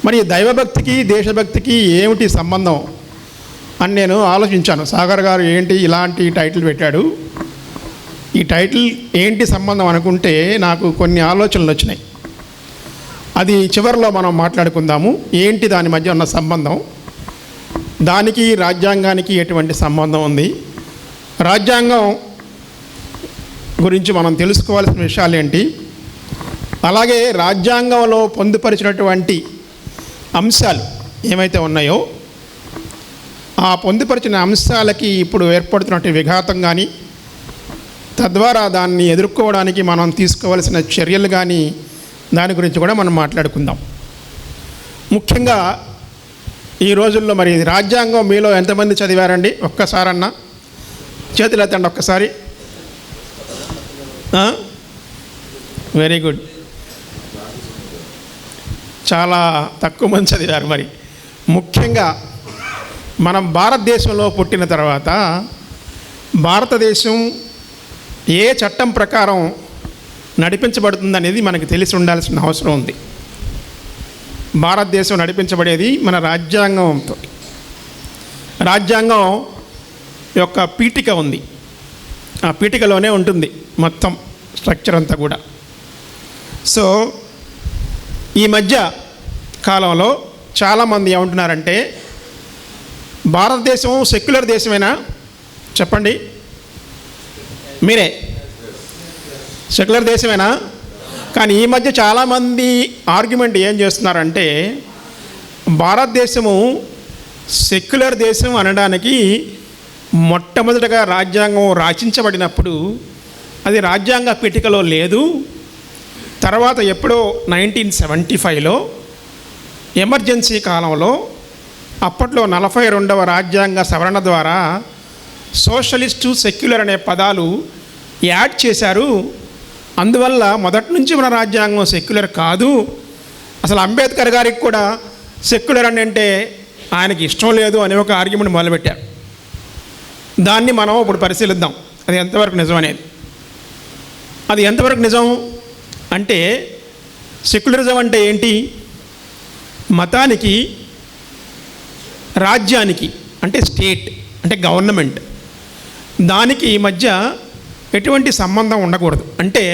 మరి దైవభక్తికి దేశభక్తికి ఏమిటి సంబంధం అని నేను ఆలోచించాను. సాగర్ గారు ఏంటి ఇలాంటి టైటిల్ పెట్టాడు, ఈ టైటిల్ ఏంటి సంబంధం అనుకుంటే నాకు కొన్ని ఆలోచనలు వచ్చినాయి. అది చివరిలో మనం మాట్లాడుకుందాము. ఏంటి దాని మధ్య ఉన్న సంబంధం, దానికి రాజ్యాంగానికి ఎటువంటి సంబంధం ఉంది, రాజ్యాంగం గురించి మనం తెలుసుకోవాల్సిన విషయాలు ఏంటి, అలాగే రాజ్యాంగంలో పొందుపరిచినటువంటి అంశాలు ఏమైతే ఉన్నాయో ఆ పొందుపరిచిన అంశాలకి ఇప్పుడు ఏర్పడుతున్నటువంటి విఘాతం కానీ, తద్వారా దాన్ని ఎదుర్కోవడానికి మనం తీసుకోవాల్సిన చర్యలు కానీ, దాని గురించి కూడా మనం మాట్లాడుకుందాం. ముఖ్యంగా ఈ రోజుల్లో మరి రాజ్యాంగం మీలో ఎంతమంది చదివారండి? ఒక్కసారన్నా చేతులు ఎత్తండి ఒక్కసారి. వెరీ గుడ్, చాలా తక్కువ మంది చదివారు. మరి ముఖ్యంగా మనం భారతదేశంలో పుట్టిన తర్వాత భారతదేశం ఏ చట్టం ప్రకారం నడిపించబడుతుందనేది మనకు తెలిసి ఉండాల్సిన అవసరం ఉంది. భారతదేశం నడిపించబడేది మన రాజ్యాంగంతో. రాజ్యాంగం యొక్క పీఠిక ఉంది, ఆ పీఠికలోనే ఉంటుంది మొత్తం స్ట్రక్చర్ అంతా కూడా. సో ఈ మధ్య కాలంలో చాలామంది ఏమంటున్నారంటే భారతదేశం సెక్యులర్ దేశమేనా? చెప్పండి మీరే, సెక్యులర్ దేశమేనా? కానీ ఈ మధ్య చాలామంది ఆర్గ్యుమెంట్ ఏం చేస్తున్నారంటే భారతదేశము సెక్యులర్ దేశం అనడానికి మొట్టమొదటగా రాజ్యాంగం రచించబడినప్పుడు అది రాజ్యాంగ పీఠికలో లేదు. తర్వాత ఎప్పుడో 1975లో ఎమర్జెన్సీ కాలంలో అప్పట్లో 42వ రాజ్యాంగ సవరణ ద్వారా సోషలిస్టు, సెక్యులర్ అనే పదాలు యాడ్ చేశారు. అందువల్ల మొదటి నుంచి మన రాజ్యాంగం సెక్యులర్ కాదు. అసలు అంబేద్కర్ గారికి కూడా సెక్యులర్ అని అంటే ఆయనకి ఇష్టం లేదు అనే ఒక ఆర్గ్యుమెంట్ మొదలుపెట్టారు. దాన్ని మనం ఇప్పుడు పరిశీలిద్దాం, అది ఎంతవరకు నిజం అనేది. అది ఎంతవరకు నిజం అంటే, సెక్యులరిజం అంటే ఏంటి? మతానికి, రాజ్యానికి అంటే స్టేట్ అంటే గవర్నమెంట్, దానికి మధ్య ఎటువంటి సంబంధం ఉండకూడదు. అంటే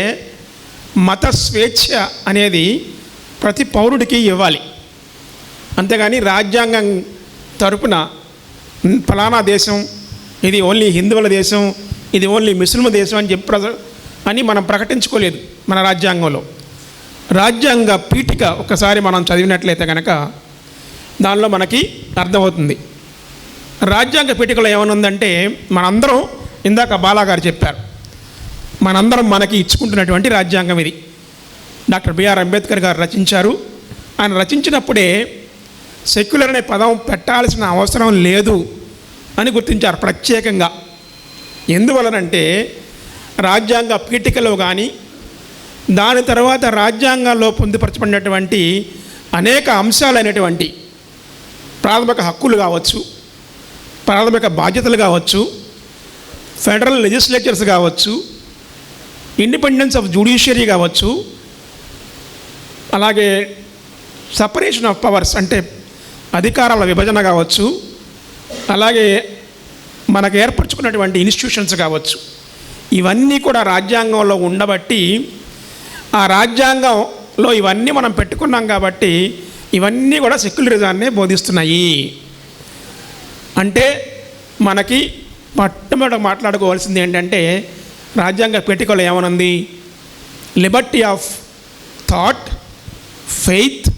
మత స్వేచ్ఛ అనేది ప్రతి పౌరుడికి ఇవ్వాలి. అంతేగాని రాజ్యాంగం తరపున ఫలానా దేశం ఇది ఓన్లీ హిందువుల దేశం, ఇది ఓన్లీ ముస్లిం దేశం అని అని మనం ప్రకటించుకోలేదు మన రాజ్యాంగంలో. రాజ్యాంగ పీఠిక ఒకసారి మనం చదివినట్లయితే కనుక దానిలో మనకి అర్థమవుతుంది. రాజ్యాంగ పీఠికలో ఏమనుందంటే, మనందరం ఇందాక బాలాగారు చెప్పారు, మనందరం మనకి ఇచ్చుకుంటున్నటువంటి రాజ్యాంగం ఇది. డాక్టర్ బిఆర్ అంబేద్కర్ గారు రచించారు. ఆయన రచించినప్పుడే సెక్యులర్ అనే పదం పెట్టాల్సిన అవసరం లేదు అని గుర్తించారు ప్రత్యేకంగా. ఎందువలనంటే రాజ్యాంగ పీఠికలో కానీ దాని తర్వాత రాజ్యాంగాల్లో పొందుపరచబడినటువంటి అనేక అంశాలైనటువంటి ప్రాథమిక హక్కులు కావచ్చు, ప్రాథమిక బాధ్యతలు కావచ్చు, ఫెడరల్ లెజిస్లేచర్స్ కావచ్చు, ఇండిపెండెన్స్ ఆఫ్ జ్యుడిషియరీ కావచ్చు, అలాగే సపరేషన్ ఆఫ్ పవర్స్ అంటే అధికారాల విభజన కావచ్చు, అలాగే మనకు ఏర్పరచుకున్నటువంటి ఇన్స్టిట్యూషన్స్ కావచ్చు, ఇవన్నీ కూడా రాజ్యాంగంలో ఉండబట్టి ఆ రాజ్యాంగంలో ఇవన్నీ మనం పెట్టుకున్నాం కాబట్టి ఇవన్నీ కూడా సెక్యులరిజాన్నే బోధిస్తున్నాయి. అంటే మనకి మొట్టమొదట మాట్లాడుకోవాల్సింది ఏంటంటే, రాజ్యాంగ పీఠికలో ఏమనుంది? Liberty of thought, faith,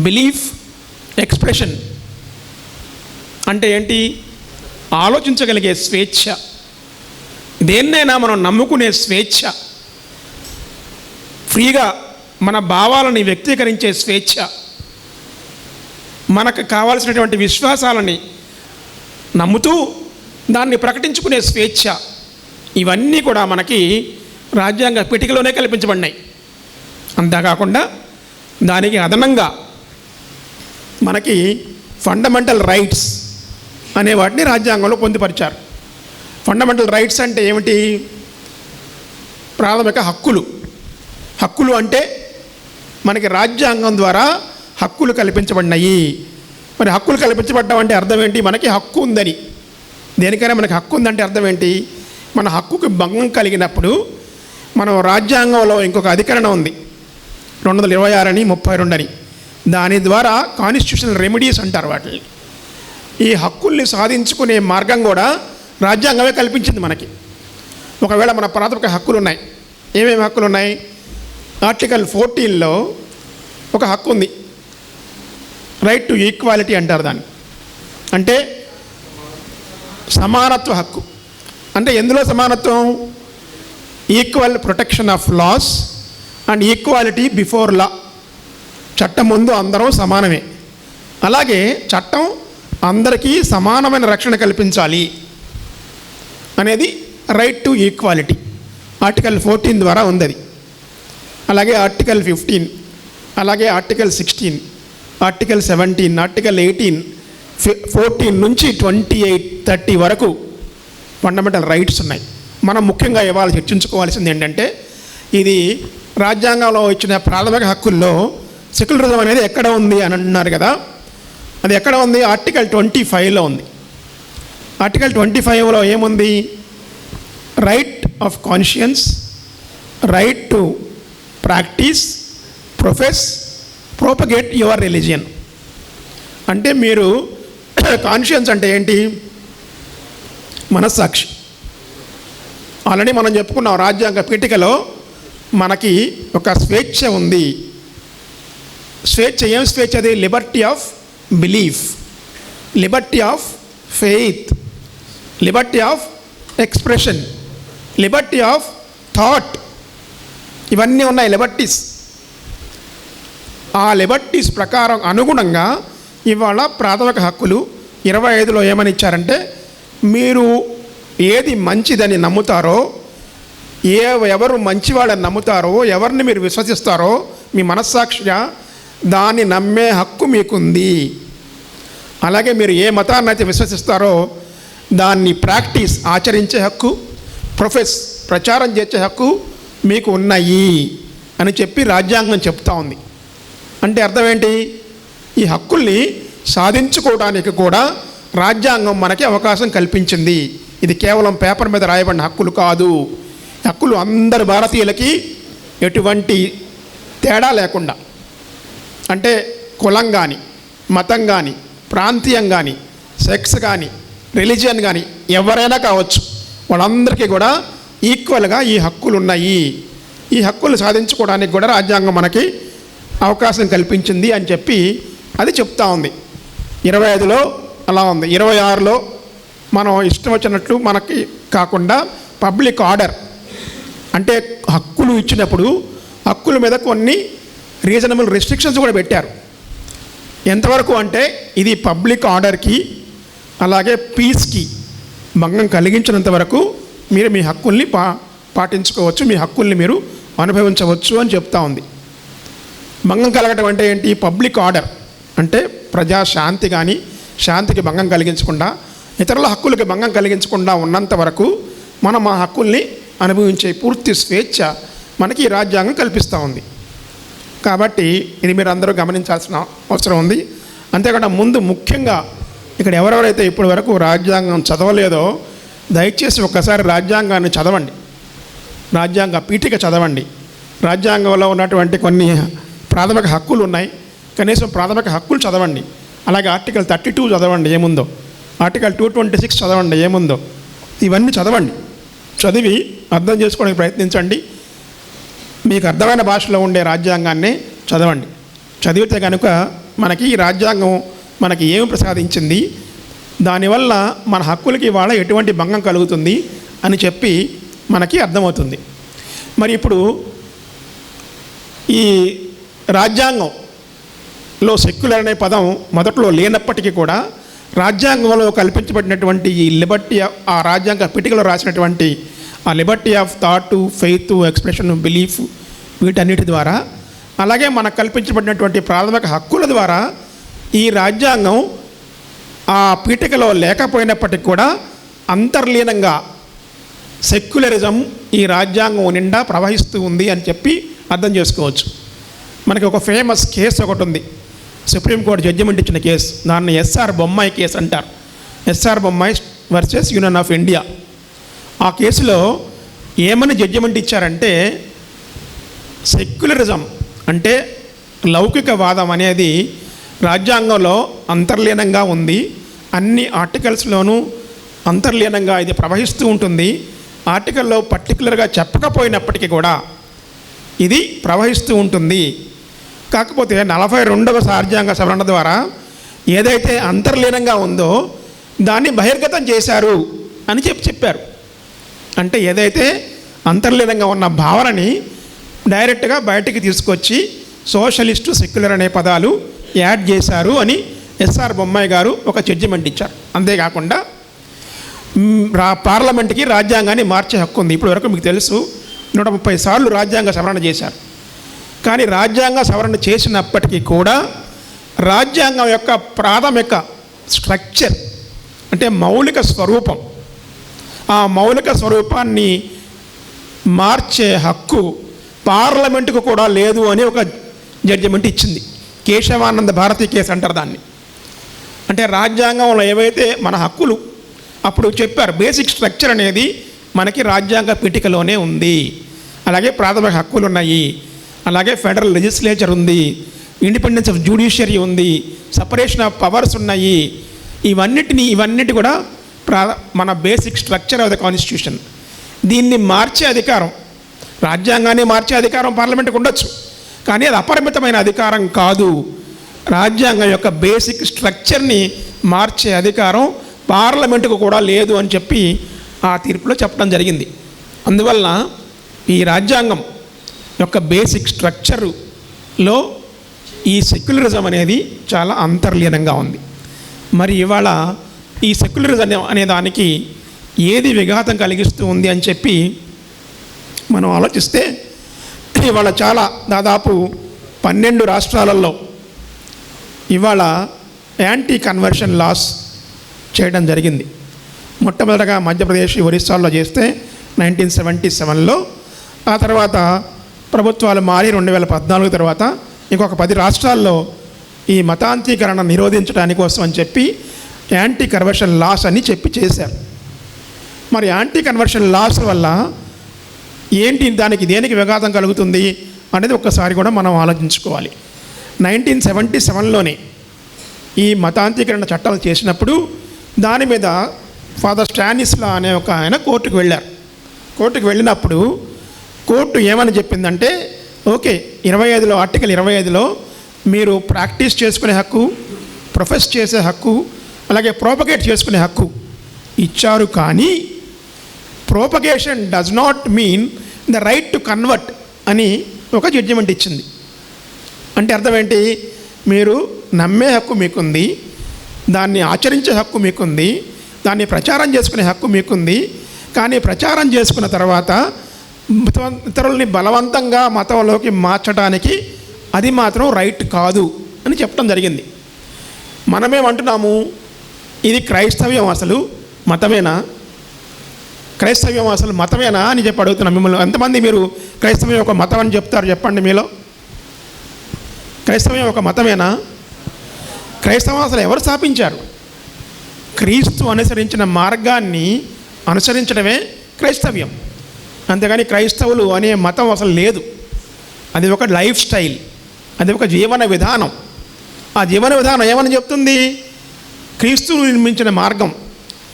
belief, expression. అంటే ఏంటి? ఆలోచించగలిగే స్వేచ్ఛ, దేన్నైనా మనం నమ్ముకునే స్వేచ్ఛ, ఫ్రీగా మన భావాలని వ్యక్తీకరించే స్వేచ్ఛ, మనకు కావాల్సినటువంటి విశ్వాసాలని నమ్ముతూ దాన్ని ప్రకటించుకునే స్వేచ్ఛ, ఇవన్నీ కూడా మనకి రాజ్యాంగ పీఠికలోనే కల్పించబడినాయి. అంతేకాకుండా దానికి అదనంగా మనకి ఫండమెంటల్ రైట్స్ అనే వాటిని రాజ్యాంగంలో పొందుపరిచారు. ఫండమెంటల్ రైట్స్ అంటే ఏమిటి? ప్రాథమిక హక్కులు. హక్కులు అంటే మనకి రాజ్యాంగం ద్వారా హక్కులు కల్పించబడినాయి. మరి హక్కులు కల్పించబడ్డం అంటే అర్థం ఏంటి? మనకి హక్కు ఉందని. దేనికైనా మనకి హక్కు ఉందంటే అర్థం ఏంటి? మన హక్కుకి భంగం కలిగినప్పుడు మనం రాజ్యాంగంలో ఇంకొక అధికరణ ఉంది 226 అని 32 అని. దాని ద్వారా కాన్స్టిట్యూషనల్ రెమెడీస్ అంటారు వాటిని. ఈ హక్కుల్ని సాధించుకునే మార్గం కూడా రాజ్యాంగమే కల్పించింది మనకి. ఒకవేళ మన ప్రాథమిక హక్కులు ఉన్నాయి. ఏమేమి హక్కులు ఉన్నాయి? ఆర్టికల్ 14లో ఒక హక్కు ఉంది, రైట్ టు ఈక్వాలిటీ అంటారు దాన్ని. అంటే సమానత్వ హక్కు. అంటే ఎందులో సమానత్వం? Equal protection of laws and equality before law. చట్టం ముందు అందరం సమానమే. అలాగే చట్టం అందరికీ సమానమైన రక్షణ కల్పించాలి అనేది రైట్ టు ఈక్వాలిటీ ఆర్టికల్ 14 ద్వారా ఉంది అది. అలాగే ఆర్టికల్ 15, అలాగే ఆర్టికల్ 16, ఆర్టికల్ 17, ఆర్టికల్ 18, 14 నుంచి 28, 30 వరకు ఫండమెంటల్ రైట్స్ ఉన్నాయి. మనం ముఖ్యంగా ఇవాళ చర్చించుకోవాల్సింది ఏంటంటే, ఇది రాజ్యాంగంలో ఇచ్చిన ప్రాథమిక హక్కుల్లో సెక్యులరిజం అనేది ఎక్కడ ఉంది అని అంటున్నారు కదా. అది ఎక్కడ ఉంది? ఆర్టికల్ 25లో ఉంది. ఆర్టికల్ 25లో ఏముంది? Right of conscience, right to practice, profess, propagate your religion. అంటే మీరు కాన్షియన్స్ అంటే ఏంటి? మనస్సాక్షి. ఆల్రెడీ మనం చెప్పుకున్నాం రాజ్యాంగ పీఠికలో మనకి ఒక స్వేచ్ఛ ఉంది. స్వేచ్ఛ ఏం స్వేచ్ఛ? అది Liberty of belief, Liberty of faith, Liberty of expression, Liberty of thought. ఇవన్నీ ఉన్నాయి లిబర్టీస్. ఆ లిబర్టీస్ ప్రకారం అనుగుణంగా ఇవాళ ప్రాథమిక హక్కులు 25లో ఏమని ఇచ్చారంటే, మీరు ఏది మంచిదని నమ్ముతారో, ఎవరు మంచివాళ్ళని నమ్ముతారో, ఎవరిని మీరు విశ్వసిస్తారో మీ మనస్సాక్షిగా దాన్ని నమ్మే హక్కు మీకుంది. అలాగే మీరు ఏ మతాన్ని అయితే విశ్వసిస్తారో దాన్ని ప్రాక్టీస్ ఆచరించే హక్కు, ప్రొఫెస్ ప్రచారం చేసే హక్కు మీకు ఉన్నాయి అని చెప్పి రాజ్యాంగం చెప్తా ఉంది. అంటే అర్థం ఏంటి? ఈ హక్కుల్ని సాధించుకోవడానికి కూడా రాజ్యాంగం మనకి అవకాశం కల్పించింది. ఇది కేవలం పేపర్ మీద రాయబడిన హక్కులు కాదు. హక్కులు అందరు భారతీయులకి ఎటువంటి తేడా లేకుండా, అంటే కులం కానీ, మతం కానీ, ప్రాంతీయం కానీ, సెక్స్ కానీ, రిలీజియన్ కానీ ఎవరైనా కావచ్చు, వాళ్ళందరికీ కూడా ఈక్వల్గా ఈ హక్కులు ఉన్నాయి. ఈ హక్కులు సాధించుకోవడానికి కూడా రాజ్యాంగం మనకి అవకాశం కల్పించింది అని చెప్పి అది చెప్తా ఉంది. 25లో అలా ఉంది. 26లో మనం ఇష్టం వచ్చినట్లు మనకి కాకుండా పబ్లిక్ ఆర్డర్, అంటే హక్కులు ఇచ్చినప్పుడు హక్కుల మీద కొన్ని రీజనబుల్ రెస్ట్రిక్షన్స్ కూడా పెట్టారు. ఎంతవరకు అంటే ఇది పబ్లిక్ ఆర్డర్కి అలాగే పీస్కి భంగం కలిగించినంత వరకు మీరు మీ హక్కుల్ని పాటించుకోవచ్చు, మీ హక్కుల్ని మీరు అనుభవించవచ్చు అని చెప్తా ఉంది. భంగం కలగటం అంటే ఏంటి? పబ్లిక్ ఆర్డర్ అంటే ప్రజాశాంతి కానీ, శాంతికి భంగం కలిగించకుండా, ఇతరుల హక్కులకి భంగం కలిగించకుండా ఉన్నంత వరకు మనం ఆ హక్కుల్ని అనుభవించే పూర్తి స్వేచ్ఛ మనకి రాజ్యాంగం కల్పిస్తూ ఉంది. కాబట్టి ఇది మీరు అందరూ గమనించాల్సిన అవసరం ఉంది. అంతేకాకుండా ముందు ముఖ్యంగా ఇక్కడ ఎవరెవరైతే ఇప్పటి వరకు రాజ్యాంగం చదవలేదో దయచేసి ఒక్కసారి రాజ్యాంగాన్ని చదవండి, రాజ్యాంగ పీఠిక చదవండి. రాజ్యాంగంలో ఉన్నటువంటి కొన్ని ప్రాథమిక హక్కులు ఉన్నాయి, కనీసం ప్రాథమిక హక్కులు చదవండి. అలాగే ఆర్టికల్ 32 చదవండి ఏముందో, ఆర్టికల్ 226 చదవండి ఏముందో. ఇవన్నీ చదవండి, చదివి అర్థం చేసుకోవడానికి ప్రయత్నించండి. మీకు అర్థమైన భాషలో ఉండే రాజ్యాంగాన్ని చదవండి. చదివితే కనుక మనకి ఈ రాజ్యాంగం మనకి ఏమి ప్రసాదించింది, దానివల్ల మన హక్కులకి ఇవాళ ఎటువంటి భంగం కలుగుతుంది అని చెప్పి మనకి అర్థమవుతుంది. మరి ఇప్పుడు ఈ రాజ్యాంగంలో సెక్యులర్ అనే పదం మొదట్లో లేనప్పటికీ కూడా రాజ్యాంగంలో కల్పించబడినటువంటి ఈ లిబర్టీ, ఆ రాజ్యాంగ పీఠికలో రాసినటువంటి ఆ Liberty of thought, faith, expression, belief, వీటన్నిటి ద్వారా, అలాగే మనకు కల్పించబడినటువంటి ప్రాథమిక హక్కుల ద్వారా ఈ రాజ్యాంగం ఆ పీఠికలో లేకపోయినప్పటికీ కూడా అంతర్లీనంగా సెక్యులరిజం ఈ రాజ్యాంగం నిండా ప్రవహిస్తూ ఉంది అని చెప్పి అర్థం చేసుకోవచ్చు. మనకి ఒక ఫేమస్ కేసు ఒకటి ఉంది, సుప్రీంకోర్టు జడ్జిమెంట్ ఇచ్చిన కేసు, దాన్ని ఎస్ఆర్ బొమ్మాయి కేసు అంటారు. S R Bommai versus union of India. ఆ కేసులో ఏమని జడ్జిమెంట్ ఇచ్చారంటే, సెక్యులరిజం అంటే లౌకికవాదం అనేది రాజ్యాంగంలో అంతర్లీనంగా ఉంది. అన్ని ఆర్టికల్స్లోనూ అంతర్లీనంగా ఇది ప్రవహిస్తూ ఉంటుంది. ఆర్టికల్లో పర్టికులర్గా చెప్పకపోయినప్పటికీ కూడా ఇది ప్రవహిస్తూ ఉంటుంది. కాకపోతే 42వ రాజ్యాంగ సవరణ ద్వారా ఏదైతే అంతర్లీనంగా ఉందో దాన్ని బహిర్గతం చేశారు అని చెప్పారు. అంటే ఏదైతే అంతర్లీనంగా ఉన్న భావనని డైరెక్ట్గా బయటికి తీసుకొచ్చి సోషలిస్టు, సెక్యులర్ అనే పదాలు యాడ్ చేశారు అని ఎస్ఆర్ బొమ్మాయి గారు ఒక జడ్జిమెంట్ ఇచ్చారు. అంతేకాకుండా పార్లమెంట్కి రాజ్యాంగాన్ని మార్చే హక్కు ఉంది. ఇప్పుడు వరకు మీకు తెలుసు 130 సార్లు రాజ్యాంగ సవరణ చేశారు. కానీ రాజ్యాంగ సవరణ చేసినప్పటికీ కూడా రాజ్యాంగం యొక్క ప్రాథమిక స్ట్రక్చర్ అంటే మౌలిక స్వరూపం, ఆ మౌలిక స్వరూపాన్ని మార్చే హక్కు పార్లమెంటుకు కూడా లేదు అని ఒక జడ్జిమెంట్ ఇచ్చింది. కేశవానంద భారతి కేసు అంటారు దాన్ని. అంటే రాజ్యాంగంలో ఏవైతే మన హక్కులు అప్పుడు చెప్పారు, బేసిక్ స్ట్రక్చర్ అనేది మనకి రాజ్యాంగ పీఠికలోనే ఉంది. అలాగే ప్రాథమిక హక్కులు ఉన్నాయి, అలాగే ఫెడరల్ లెజిస్లేచర్ ఉంది, ఇండిపెండెన్స్ ఆఫ్ జ్యుడిషియరీ ఉంది, సపరేషన్ ఆఫ్ పవర్స్ ఉన్నాయి. ఇవన్నిటి కూడా మన basic structure of the constitution. దీన్ని మార్చే అధికారం, రాజ్యాంగాన్ని మార్చే అధికారం పార్లమెంట్కి ఉండొచ్చు, కానీ అది అపరిమితమైన అధికారం కాదు. రాజ్యాంగం యొక్క బేసిక్ స్ట్రక్చర్ని మార్చే అధికారం పార్లమెంటుకు కూడా లేదు అని చెప్పి ఆ తీర్పులో చెప్పడం జరిగింది. అందువలన ఈ రాజ్యాంగం యొక్క బేసిక్ స్ట్రక్చర్లో ఈ సెక్యులరిజం అనేది చాలా అంతర్లీనంగా ఉంది. మరి ఇవాళ ఈ సెక్యులరిజం అనే దానికి ఏది విఘాతం కలిగిస్తూ ఉంది అని చెప్పి మనం ఆలోచిస్తే, ఇవాళ దాదాపు 12 రాష్ట్రాలలో ఇవాళ యాంటీ కన్వర్షన్ లాస్ చేయడం జరిగింది. మొట్టమొదటగా మధ్యప్రదేశ్, ఒరిస్సాలో చేస్తే 1977లో, ఆ తర్వాత ప్రభుత్వాలు మారి 2014 తర్వాత ఇంకొక 10 రాష్ట్రాల్లో ఈ మతాంతీకరణ నిరోధించడానికి కోసం అని చెప్పి యాంటీ కన్వర్షన్ లాస్ అని చెప్పి చేశారు. మరి యాంటీ కన్వర్షన్ లాస్ వల్ల ఏంటి, దేనికి విఘాతం కలుగుతుంది అనేది ఒక్కసారి కూడా మనం ఆలోచించుకోవాలి. 1977లోనే ఈ మతాంతీకరణ చట్టాలు చేసినప్పుడు దాని మీద ఫాదర్ స్టానిస్లా అనే ఒక ఆయన కోర్టుకు వెళ్ళారు. కోర్టుకు వెళ్ళినప్పుడు కోర్టు ఏమని చెప్పిందంటే, ఓకే, 25లో ఆర్టికల్ 25లో మీరు ప్రాక్టీస్ చేసుకునే హక్కు, ప్రొఫెస్ చేసే హక్కు, అలాగే ప్రోపగేట్ చేసుకునే హక్కు ఇచ్చారు, కానీ propagation does not mean the right to convert అని ఒక జడ్జిమెంట్ ఇచ్చింది. అంటే అర్థం ఏంటి, మీరు నమ్మే హక్కు మీకుంది, దాన్ని ఆచరించే హక్కు మీకుంది, దాన్ని ప్రచారం చేసుకునే హక్కు మీకుంది, కానీ ప్రచారం చేసుకున్న తర్వాత ఇతరుల్ని బలవంతంగా మతంలోకి మార్చడానికి అది మాత్రం రైట్ కాదు అని చెప్పడం జరిగింది. మనమేమంటున్నాము, ఇది క్రైస్తవ్యం అసలు మతమేనా, క్రైస్తవ్యం అసలు మతమేనా అని చెప్పి అడుగుతున్నాం మిమ్మల్ని. ఎంతమంది మీరు క్రైస్తవ్యం ఒక మతం అని చెప్తారు చెప్పండి మీలో? క్రైస్తవ్యం ఒక మతమేనా? క్రైస్తవం అసలు ఎవరు స్థాపించారు? క్రీస్తు అనుసరించిన మార్గాన్ని అనుసరించడమే క్రైస్తవ్యం. అంతేగాని క్రైస్తవులు అనే మతం అసలు లేదు. అది ఒక లైఫ్ స్టైల్, అది ఒక జీవన విధానం. ఆ జీవన విధానం ఏమని చెప్తుంది? క్రీస్తు నిర్మించిన మార్గం,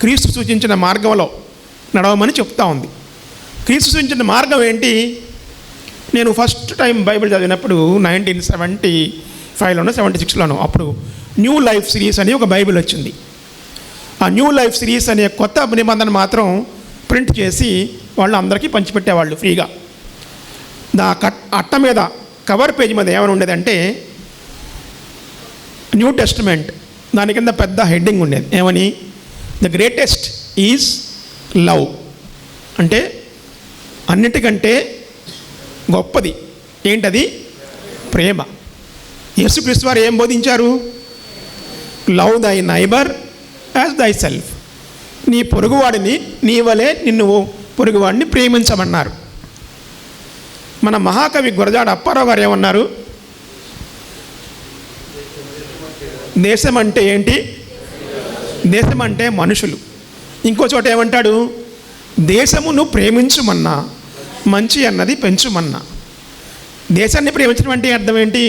క్రీస్తు సూచించిన మార్గంలో నడవమని చెప్తా ఉంది. క్రీస్తు సూచించిన మార్గం ఏంటి? నేను ఫస్ట్ టైం బైబిల్ చదివినప్పుడు 1975లోనో 76లోనో అప్పుడు న్యూ లైఫ్ సిరీస్ అని ఒక బైబిల్ వచ్చింది. ఆ న్యూ లైఫ్ సిరీస్ అనే కొత్త నిబంధన మాత్రం ప్రింట్ చేసి వాళ్ళు అందరికీ పంచిపెట్టేవాళ్ళు ఫ్రీగా. అట్ట మీద కవర్ పేజ్ మీద ఏమైనా ఉండేదంటే న్యూ టెస్టిమెంట్, దాని కింద పెద్ద హెడ్డింగ్ ఉండేది. ఏమని? The greatest is love. అంటే అన్నిటికంటే గొప్పది ఏంటది? ప్రేమ. యేసుక్రీస్తు వారు ఏం బోధించారు? లవ్ దై నైబర్ యాజ్ దై సెల్ఫ్. నీ పొరుగువాడిని నీ వలే నిన్ను పొరుగువాడిని ప్రేమించమన్నారు. మన మహాకవి గురజాడ అప్పారావు గారు ఏమన్నారు? దేశం అంటే ఏంటి? దేశం అంటే మనుషులు. ఇంకో చోట ఏమంటాడు? దేశమును ప్రేమించుమన్నా, మంచి అన్నది పెంచుమన్నా. దేశాన్ని ప్రేమించడం అంటే అర్థం ఏంటి?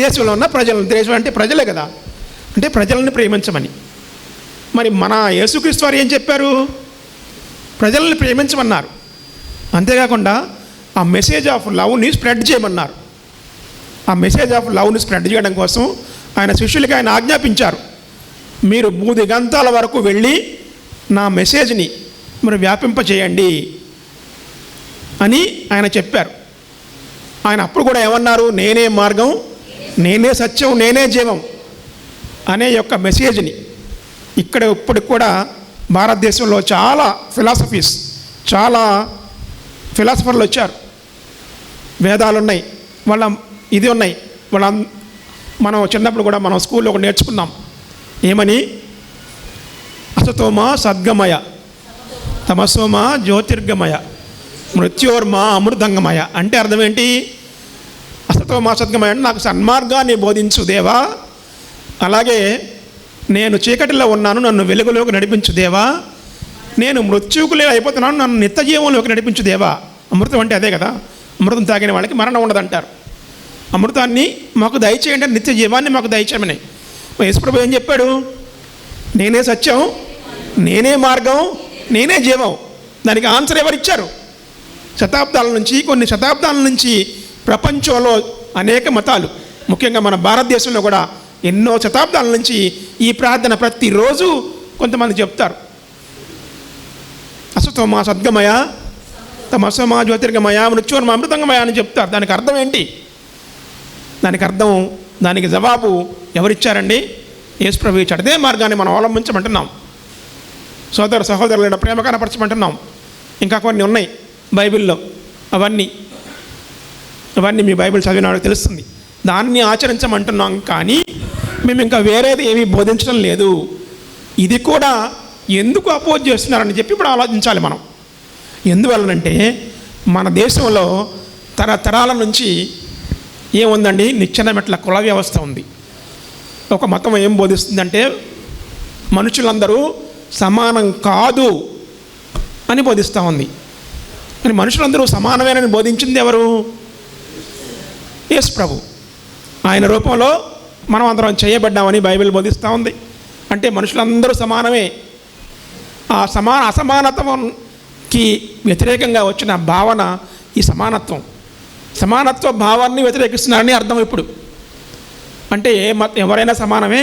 దేశంలో ఉన్న ప్రజలను, దేశం అంటే ప్రజలే కదా, అంటే ప్రజలను ప్రేమించమని. మరి మన యేసుక్రీస్తు వారు ఏం చెప్పారు? ప్రజలను ప్రేమించమన్నారు. అంతేకాకుండా ఆ మెసేజ్ ఆఫ్ లవ్ని స్ప్రెడ్ చేయమన్నారు. ఆ మెసేజ్ ఆఫ్ లవ్ని స్ప్రెడ్ చేయడం కోసం ఆయన శిష్యులకి ఆయన ఆజ్ఞాపించారు, మీరు భూదిగంతాల వరకు వెళ్ళి నా మెసేజ్ని మీరు వ్యాపింపచేయండి అని ఆయన చెప్పారు. ఆయన అప్పుడు కూడా ఏమన్నారు? నేనే మార్గం, నేనే సత్యం, నేనే జీవం అనే యొక్క మెసేజ్ని ఇక్కడ ఇప్పుడు కూడా భారతదేశంలో చాలా ఫిలాసఫర్లు వచ్చారు. వేదాలు ఉన్నాయి, వాళ్ళ ఇది ఉన్నాయి. మనం చిన్నప్పుడు కూడా మనం స్కూల్లో కూడా నేర్చుకున్నాం. ఏమని? అసతోమ సద్గమయ, తమసోమ జ్యోతిర్గమయ, మృత్యోర్మ అమృతంగమయ. అంటే అర్థం ఏంటి? అసతోమ సద్గమయ అంటే నాకు సన్మార్గాన్ని బోధించు దేవా, అలాగే నేను చీకటిలో ఉన్నాను, నన్ను వెలుగులోకి నడిపించు దేవా, నేను మృత్యువుకులే అయిపోతున్నాను, నన్ను నిత్య జీవంలోకి నడిపించు దేవా. అమృతం అంటే అదే కదా, అమృతం తాగిన వాళ్ళకి మరణం ఉండదంటారు. అమృతాన్ని మాకు దయచేయండి, నిత్య జీవాన్ని మాకు దయచేయమని. యేసుప్రభు ఏం చెప్పాడు? నేనే సత్యం, నేనే మార్గం, నేనే జీవం. దానికి ఆన్సర్ ఎవరిచ్చారు? కొన్ని శతాబ్దాల నుంచి ప్రపంచంలో అనేక మతాలు, ముఖ్యంగా మన భారతదేశంలో కూడా ఎన్నో శతాబ్దాల నుంచి ఈ ప్రార్థన ప్రతిరోజు కొంతమంది చెప్తారు. అసతోమ సద్గమయ, తమసోమ జ్యోతిర్గమయ, మృత్యోర్మ అమృతంగమయ అని చెప్తారు. దానికి అర్థం ఏంటి? దానికి జవాబు ఎవరిచ్చారండి? యేసుప్రభు ఇచ్చాడు. అదే మార్గాన్ని మనం అవలంబించమంటున్నాం. సహోదరులైన ప్రేమ కనపరచమంటున్నాం. ఇంకా కొన్ని ఉన్నాయి బైబిల్లో, అవన్నీ మీ బైబిల్ చదివినాడో తెలుస్తుంది. దాన్ని ఆచరించమంటున్నాం, కానీ మేము ఇంకా వేరేది ఏమీ బోధించడం లేదు. ఇది కూడా ఎందుకు అపోజ్ చేస్తున్నారని చెప్పి ఇప్పుడు ఆలోచించాలి మనం. ఎందువల్లనంటే మన దేశంలో తరతరాల నుంచి ఏముందండి? నిచ్చెన మెట్ల కుల వ్యవస్థ ఉంది. ఒక మతం ఏం బోధిస్తుందంటే మనుషులందరూ సమానం కాదు అని బోధిస్తూ ఉంది. కానీ మనుషులందరూ సమానమేనని బోధించింది ఎవరు? యేసు ప్రభు. ఆయన రూపంలో మనం అందరం చేయబడ్డామని బైబిల్ బోధిస్తూ ఉంది. అంటే మనుషులందరూ సమానమే. ఆ అసమానత్వంకి వ్యతిరేకంగా వచ్చిన భావన ఈ సమానత్వ భావాన్ని వ్యతిరేకిస్తున్నారని అర్థం. ఇప్పుడు అంటే ఎవరైనా సమానమే,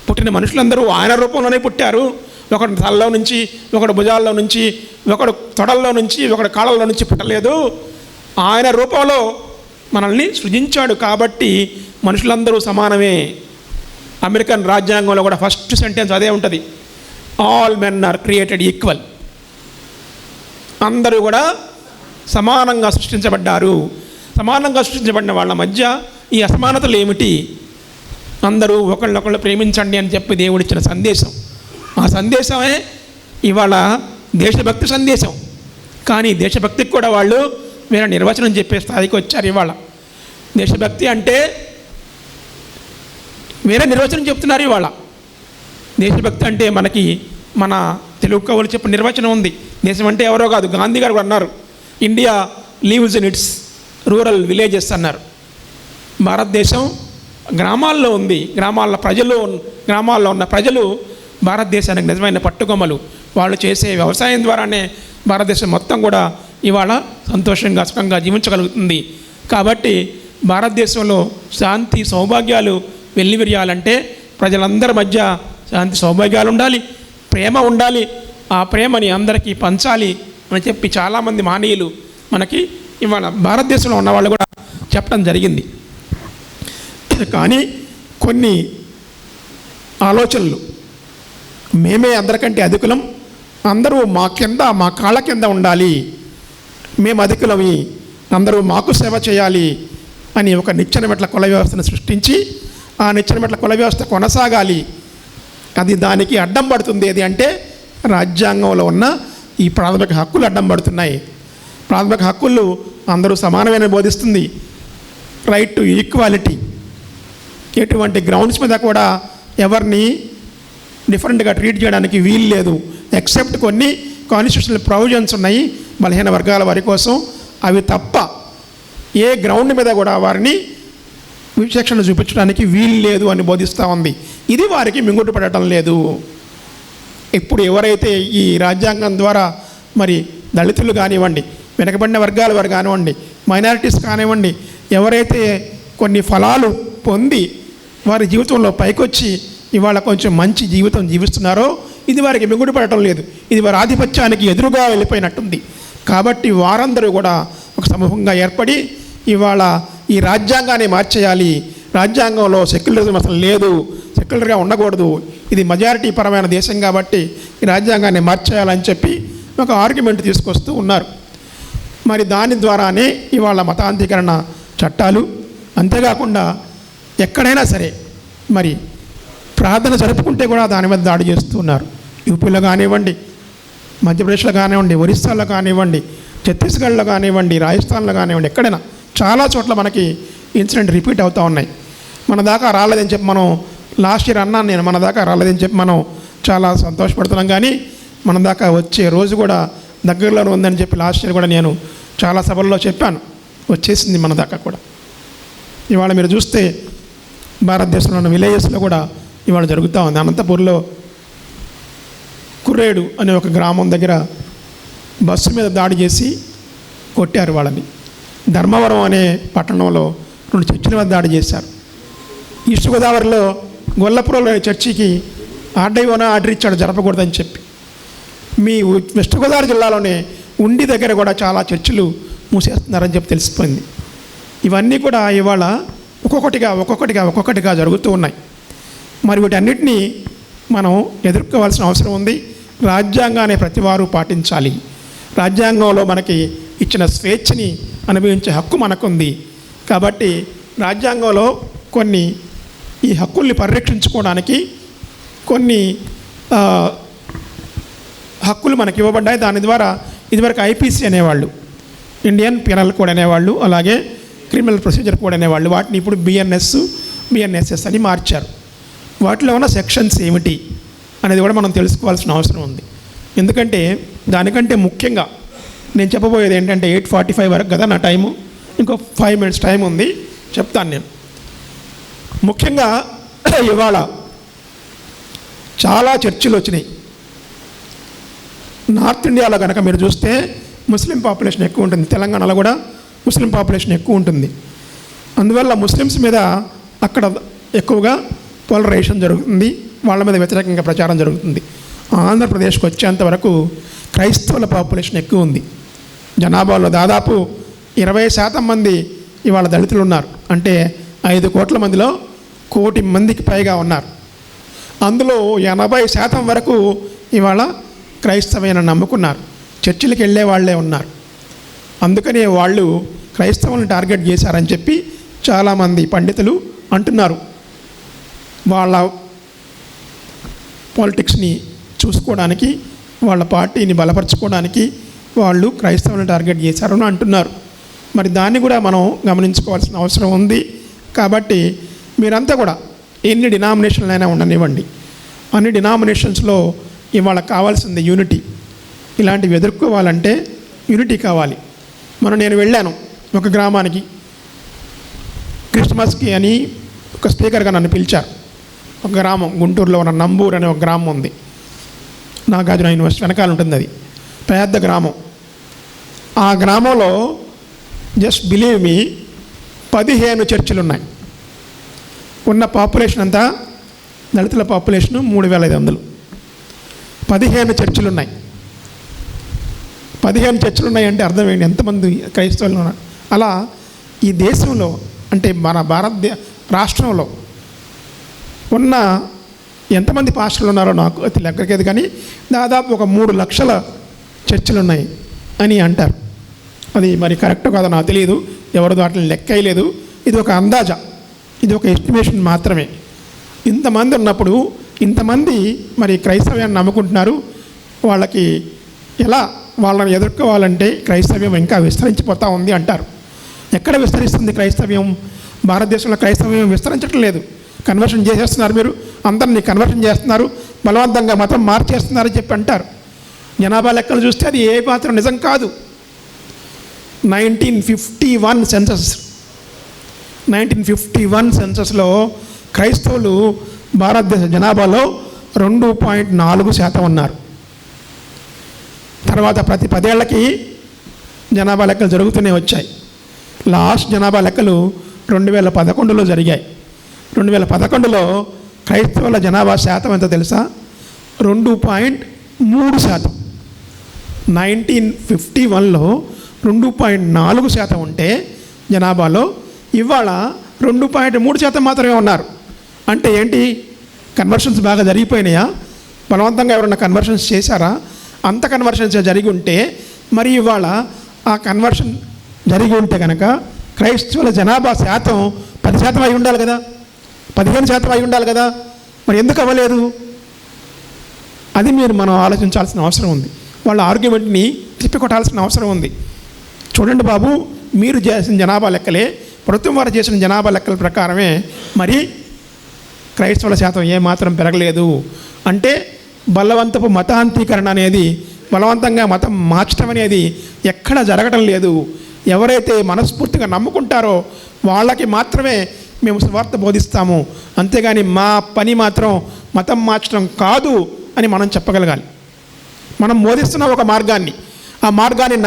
పుట్టిన మనుషులందరూ ఆయన రూపంలోనే పుట్టారు. ఒకడు తలలో నుంచి, ఒకడు భుజాల్లో నుంచి, ఒకడు తొడల్లో నుంచి, ఒకడు కాళ్ళల్లో నుంచి పుట్టలేదు. ఆయన రూపంలో మనల్ని సృజించాడు కాబట్టి మనుషులందరూ సమానమే. అమెరికన్ రాజ్యాంగంలో కూడా ఫస్ట్ సెంటెన్స్ అదే ఉంటుంది, all men are created equal. అందరూ కూడా సమానంగా సృష్టించబడ్డారు. సమానంగా సృష్టించబడిన వాళ్ళ మధ్య ఈ అసమానతలు ఏమిటి? అందరూ ఒకళ్ళొకళ్ళు ప్రేమించండి అని చెప్పి దేవుడిచ్చిన సందేశం. ఆ సందేశమే ఇవాళ దేశభక్తి సందేశం. కానీ దేశభక్తికి కూడా వాళ్ళు వేరే నిర్వచనం చెప్పే స్థాయికి వచ్చారు. ఇవాళ దేశభక్తి అంటే వేరే నిర్వచనం చెప్తున్నారు. ఇవాళ దేశభక్తి అంటే మన తెలుగు కవులు చెప్పిన నిర్వచనం ఉంది. దేశం అంటే ఎవరో కాదు, గాంధీ గారు అన్నారు, India leaves in it's rural villages అన్నారు. భారతదేశం గ్రామాల్లో ఉంది. గ్రామాల్లో ఉన్న ప్రజలు భారతదేశానికి నిజమైన పట్టుకొమ్మలు. వాళ్ళు చేసే వ్యవసాయం ద్వారానే భారతదేశం మొత్తం కూడా ఇవాళ సంతోషంగా సుఖంగా జీవించగలుగుతుంది. కాబట్టి భారతదేశంలో శాంతి సౌభాగ్యాలు వెల్లివిరియాలంటే ప్రజలందరి మధ్య శాంతి సౌభాగ్యాలు ఉండాలి, ప్రేమ ఉండాలి. ఆ ప్రేమని అందరికీ పంచాలి అని చెప్పి చాలామంది మహనీయులు మనకి ఇవాళ భారతదేశంలో ఉన్న వాళ్ళు కూడా చెప్పడం జరిగింది. కానీ కొన్ని ఆలోచనలు, మేమే అందరికంటే అధికులం, అందరూ మా కాళ్ళ కింద ఉండాలి, మేము అధికులమి, అందరూ మాకు సేవ చేయాలి అని ఒక నిచ్చెన మెట్ల కుల వ్యవస్థను సృష్టించి ఆ నిచ్చెన మెట్ల కుల వ్యవస్థ కొనసాగాలి. అది దానికి అడ్డం పడుతుంది. ఏది అంటే రాజ్యాంగంలో ఉన్న ఈ ప్రాథమిక హక్కులు అడ్డం పడుతున్నాయి. ప్రాథమిక హక్కులు అందరూ సమానమైన బోధిస్తుంది. Right to equality. ఎటువంటి గ్రౌండ్స్ మీద కూడా ఎవరిని డిఫరెంట్గా ట్రీట్ చేయడానికి వీలు లేదు. ఎక్సెప్ట్ కొన్ని కాన్స్టిట్యూషనల్ ప్రొవిజన్స్ ఉన్నాయి బలహీన వర్గాల వారి కోసం, అవి తప్ప ఏ గ్రౌండ్ మీద కూడా వారిని విచక్షణ చూపించడానికి వీలు లేదు అని బోధిస్తూ ఉంది. ఇది వారికి మింగుడు పడటం లేదు. ఇప్పుడు ఎవరైతే ఈ రాజ్యాంగం ద్వారా మరి దళితులు కానివ్వండి, వెనకబడిన వర్గాల వారు కానివ్వండి, మైనారిటీస్ కానివ్వండి, ఎవరైతే కొన్ని ఫలాలు పొంది వారి జీవితంలో పైకొచ్చి ఇవాళ కొంచెం మంచి జీవితం జీవిస్తున్నారో ఇది వారికి మింగుడు పడటం లేదు. ఇది వారి ఆధిపత్యానికి ఎదురుగా వెళ్ళిపోయినట్టుంది. కాబట్టి వారందరూ కూడా ఒక సమూహంగా ఏర్పడి ఇవాళ ఈ రాజ్యాంగాన్ని మార్చేయాలి, రాజ్యాంగంలో సెక్యులరిజం అసలు లేదు, సెక్యులర్గా ఉండకూడదు, ఇది మెజారిటీ పరమైన దేశం కాబట్టి ఈ రాజ్యాంగాన్ని మార్చేయాలని చెప్పి ఒక ఆర్గ్యుమెంట్ తీసుకొస్తూ ఉన్నారు. మరి దాని ద్వారానే ఇవాళ మతాంతీకరణ చట్టాలు, అంతేకాకుండా ఎక్కడైనా సరే మరి ప్రార్థన జరుపుకుంటే కూడా దాని మీద దాడి చేస్తున్నారు. యూపీలో కానివ్వండి, మధ్యప్రదేశ్లో కానివ్వండి, ఒరిస్సాలో కానివ్వండి, ఛత్తీస్గఢ్లో కానివ్వండి, రాజస్థాన్లో కానివ్వండి, ఎక్కడైనా చాలా చోట్ల మనకి ఇన్సిడెంట్ రిపీట్ అవుతూ ఉన్నాయి. మన దాకా రాలేదని చెప్పి మనం లాస్ట్ ఇయర్ అన్నాను నేను, మన దాకా రాలేదని చెప్పి మనం చాలా సంతోషపడుతున్నాం. కానీ మన దాకా వచ్చే రోజు కూడా దగ్గరలో ఉందని చెప్పి లాస్ట్ ఇయర్ కూడా నేను చాలా సభల్లో చెప్పాను, వచ్చేసింది మన దాకా కూడా. ఇవాళ మీరు చూస్తే భారతదేశంలో ఉన్న విలేజెస్లో కూడా ఇవాళ జరుగుతూ ఉంది. అనంతపూర్లో కుర్రేడు అనే ఒక గ్రామం దగ్గర బస్సు మీద దాడి చేసి కొట్టారు వాళ్ళని. ధర్మవరం అనే పట్టణంలో 2 చర్చిల మీద దాడి చేశారు. ఈస్ట్ గోదావరిలో గొల్లపురంలో చర్చికి ఆర్డీఓన ఆర్డర్ ఇచ్చాడు జరపకూడదని చెప్పి. మీ వెస్ట్ గోదావరి జిల్లాలోనే ఉండి దగ్గర కూడా చాలా చర్చిలు మూసేస్తున్నారని చెప్పి తెలిసిపోయింది. ఇవన్నీ కూడా ఇవాళ ఒక్కొక్కటిగా జరుగుతూ ఉన్నాయి. మరి వీటన్నిటినీ మనం ఎదుర్కోవాల్సిన అవసరం ఉంది. రాజ్యాంగాన్ని ప్రతి వారు పాటించాలి. రాజ్యాంగంలో మనకి ఇచ్చిన స్వేచ్ఛని అనుభవించే హక్కు మనకుంది. కాబట్టి రాజ్యాంగంలో కొన్ని ఈ హక్కుల్ని పరిరక్షించుకోవడానికి కొన్ని హక్కులు మనకి ఇవ్వబడ్డాయి. దాని ద్వారా ఇదివరకు ఐపీసీ అనేవాళ్ళు, ఇండియన్ పీనల్ కోడ్ అనేవాళ్ళు, అలాగే క్రిమినల్ ప్రొసీజర్ కోడ్ అనేవాళ్ళు, వాటిని ఇప్పుడు బిఎన్ఎస్ఎస్ అని మార్చారు. వాటిలో ఉన్న సెక్షన్స్ ఏమిటి అనేది కూడా మనం తెలుసుకోవాల్సిన అవసరం ఉంది. ఎందుకంటే దానికంటే ముఖ్యంగా నేను చెప్పబోయేది ఏంటంటే 8:45 వరకు కదా నా టైము, ఇంకో 5 minutes టైం ఉంది, చెప్తాను నేను. ముఖ్యంగా ఇవాళ చాలా చర్చిలు వచ్చినాయి. నార్త్ ఇండియాలో కనుక మీరు చూస్తే ముస్లిం పాపులేషన్ ఎక్కువ ఉంటుంది, తెలంగాణలో కూడా ముస్లిం పాపులేషన్ ఎక్కువ ఉంటుంది. అందువల్ల ముస్లిమ్స్ మీద అక్కడ ఎక్కువగా పోలరైజేషన్ జరుగుతుంది, వాళ్ళ మీద వ్యతిరేకంగా ప్రచారం జరుగుతుంది. ఆంధ్రప్రదేశ్కి వచ్చేంత వరకు క్రైస్తవుల పాపులేషన్ ఎక్కువ ఉంది. జనాభాలో దాదాపు 20% మంది ఇవాళ దళితులు ఉన్నారు. అంటే 5 కోట్ల మందిలో 1 కోటి మందికి పైగా ఉన్నారు. అందులో 80% వరకు ఇవాళ క్రైస్తవ్యాన్ని నమ్ముకున్నారు, చర్చిలకు వెళ్ళే వాళ్ళే ఉన్నారు. అందుకనే వాళ్ళు క్రైస్తవులను టార్గెట్ చేశారని చెప్పి చాలామంది పండితులు అంటున్నారు. వాళ్ళ పాలిటిక్స్ని చూసుకోవడానికి, వాళ్ళ పార్టీని బలపరచుకోవడానికి వాళ్ళు క్రైస్తవులను టార్గెట్ చేశారని అంటున్నారు. మరి దాన్ని కూడా మనం గమనించుకోవాల్సిన అవసరం ఉంది. కాబట్టి మీరంతా కూడా ఎన్ని డినామినేషన్లైనా ఉండనివ్వండి, అన్ని డినామినేషన్స్లో ఇవాళ కావాల్సింది యూనిటీ. ఇలాంటివి ఎదుర్కోవాలంటే యూనిటీ కావాలి. నేను వెళ్ళాను ఒక గ్రామానికి, క్రిస్మస్కి అని ఒక స్పీకర్గా నన్ను పిలిచారు. ఒక గ్రామం గుంటూరులో ఉన్న నంబూరు అనే ఒక గ్రామం ఉంది, నాగార్జున యూనివర్సిటీ వెనకాల ఉంటుంది. అది పెద్ద గ్రామం. ఆ గ్రామంలో జస్ట్ బిలీవ్ మీ 15 చర్చిలు ఉన్నాయి. ఉన్న పాపులేషన్ అంతా దళితుల పాపులేషను 3500. 15 చర్చిలు ఉన్నాయి. 15 చర్చిలు ఉన్నాయంటే అర్థం ఏంటి, ఎంతమంది క్రైస్తవులు ఉన్నారు. అలా ఈ దేశంలో అంటే మన రాష్ట్రంలో ఉన్న ఎంతమంది పాస్టర్లు ఉన్నారో నాకు అది లెక్కలేదు, కానీ దాదాపు ఒక 3 లక్షల చర్చిలు ఉన్నాయి అని అంటారు. అది మరి కరెక్ట్ కాదో నాకు తెలియదు, ఎవరు వాటిని లెక్క వేయలేదు. ఇది ఒక అందాజా, ఇది ఒక ఎస్టిమేషన్ మాత్రమే. ఇంతమంది ఉన్నప్పుడు ఇంతమంది మరి క్రైస్తవ్యాన్ని నమ్ముకుంటున్నారు. వాళ్ళకి ఎలా వాళ్ళని ఎదుర్కోవాలంటే క్రైస్తవ్యం ఇంకా విస్తరించిపోతూ ఉంది అంటారు. ఎక్కడ విస్తరిస్తుంది క్రైస్తవ్యం? భారతదేశంలో క్రైస్తవ్యం విస్తరించడం లేదు. కన్వర్షన్ చేసేస్తున్నారు, మీరు అందరినీ కన్వర్షన్ చేస్తున్నారు, బలవంతంగా మతం మార్చేస్తున్నారని చెప్పి అంటారు. జనాభా లెక్కలు చూస్తే అది ఏ మాత్రం నిజం కాదు. 1951 సెన్సస్లో క్రైస్తవులు భారతదేశ జనాభాలో 2.4% ఉన్నారు. తర్వాత ప్రతి 10 ఏళ్లకి జనాభా లెక్కలు జరుగుతూనే వచ్చాయి. లాస్ట్ జనాభా లెక్కలు 2011లో జరిగాయి. 2011లో క్రైస్తవుల జనాభా శాతం ఎంతో తెలుసా? 2.3%. 1951లో 2.4% ఉంటే జనాభాలో ఇవాళ 2.3% మాత్రమే ఉన్నారు. అంటే ఏంటి? కన్వర్షన్స్ బాగా జరిగిపోయినాయా? బలవంతంగా ఎవరన్నా కన్వర్షన్స్ చేశారా? అంత కన్వర్షన్స్ జరిగి ఉంటే మరి ఇవాళ ఆ కన్వర్షన్ జరిగి ఉంటే కనుక క్రైస్తవుల జనాభా శాతం 10% అయి ఉండాలి కదా, 15% అయి ఉండాలి కదా. మరి ఎందుకు అవ్వలేదు? అది మనం ఆలోచించాల్సిన అవసరం ఉంది. వాళ్ళ ఆర్గ్యుమెంట్ని తిప్పికొట్టాల్సిన అవసరం ఉంది. చూడండి బాబు, మీరు చేసిన జనాభా లెక్కలే, ప్రభుత్వం వారు చేసిన జనాభా లెక్కల ప్రకారమే మరి క్రైస్తవుల శాతం ఏమాత్రం పెరగలేదు. అంటే బలవంతపు మతాంతీకరణ అనేది, బలవంతంగా మతం మార్చడం అనేది ఎక్కడ జరగడం లేదు. ఎవరైతే మనస్ఫూర్తిగా నమ్ముకుంటారో వాళ్ళకి మాత్రమే మేము సువార్త బోధిస్తాము, అంతేగాని మా పని మాత్రం మతం మార్చడం కాదు అని మనం చెప్పగలగాలి. మనం బోధిస్తున్న ఒక మార్గాన్ని, ఆ మార్గాన్ని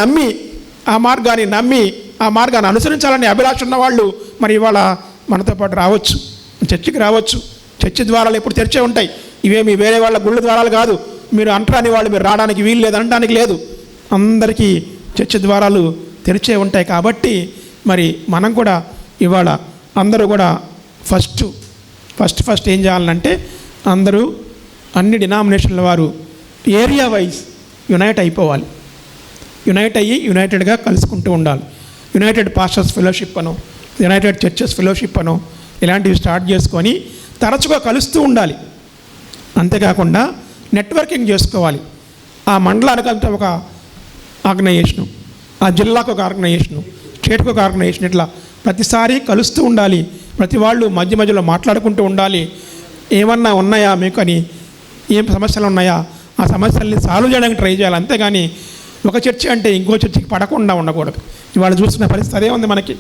నమ్మి అనుసరించాలని అభిలాష ఉన్న వాళ్ళు మరి ఇవాళ మనతో పాటు రావచ్చు, చర్చికి రావచ్చు. చర్చి ద్వారాలు ఎప్పుడు తెరిచే ఉంటాయి. ఇవేమి వేరే వాళ్ళ గుళ్ళ ద్వారాలు కాదు. మీరు అంటరాని వాళ్ళు మీరు రావడానికి వీలు లేదు, అనడానికి లేదు. అందరికీ చర్చి ద్వారాలు తెరిచే ఉంటాయి. కాబట్టి మరి మనం కూడా ఇవాళ అందరూ కూడా ఫస్ట్ ఏం చేయాలంటే అందరూ అన్ని డినామినేషన్ల వారు ఏరియా వైజ్ యునైట్ అయిపోవాలి. యునైటెడ్గా కలుసుకుంటూ ఉండాలి. యునైటెడ్ పాస్టర్స్ ఫెలోషిప్ అనో, యునైటెడ్ చర్చెస్ ఫెలోషిప్ అనో ఇలాంటివి స్టార్ట్ చేసుకొని తరచుగా కలుస్తూ ఉండాలి. అంతేకాకుండా నెట్వర్కింగ్ చేసుకోవాలి. ఆ మండలానికంతా ఒక ఆర్గనైజేషను, ఆ జిల్లాకు ఒక ఆర్గనైజేషను, స్టేట్కి ఒక ఆర్గనైజేషన్, ఇట్లా ప్రతిసారి కలుస్తూ ఉండాలి. ప్రతి వాళ్ళు మధ్యలో మాట్లాడుకుంటూ ఉండాలి. ఏమన్నా ఉన్నాయా మీకు అని, ఏం సమస్యలు ఉన్నాయా ఆ సమస్యల్ని సాల్వ్ చేయడానికి ట్రై చేయాలి. అంతేగాని ఒక చర్చి అంటే ఇంకో చర్చికి పడకుండా ఉండకూడదు. ఇవాళ చూస్తున్న పరిస్థితి అదే ఉంది మనకి.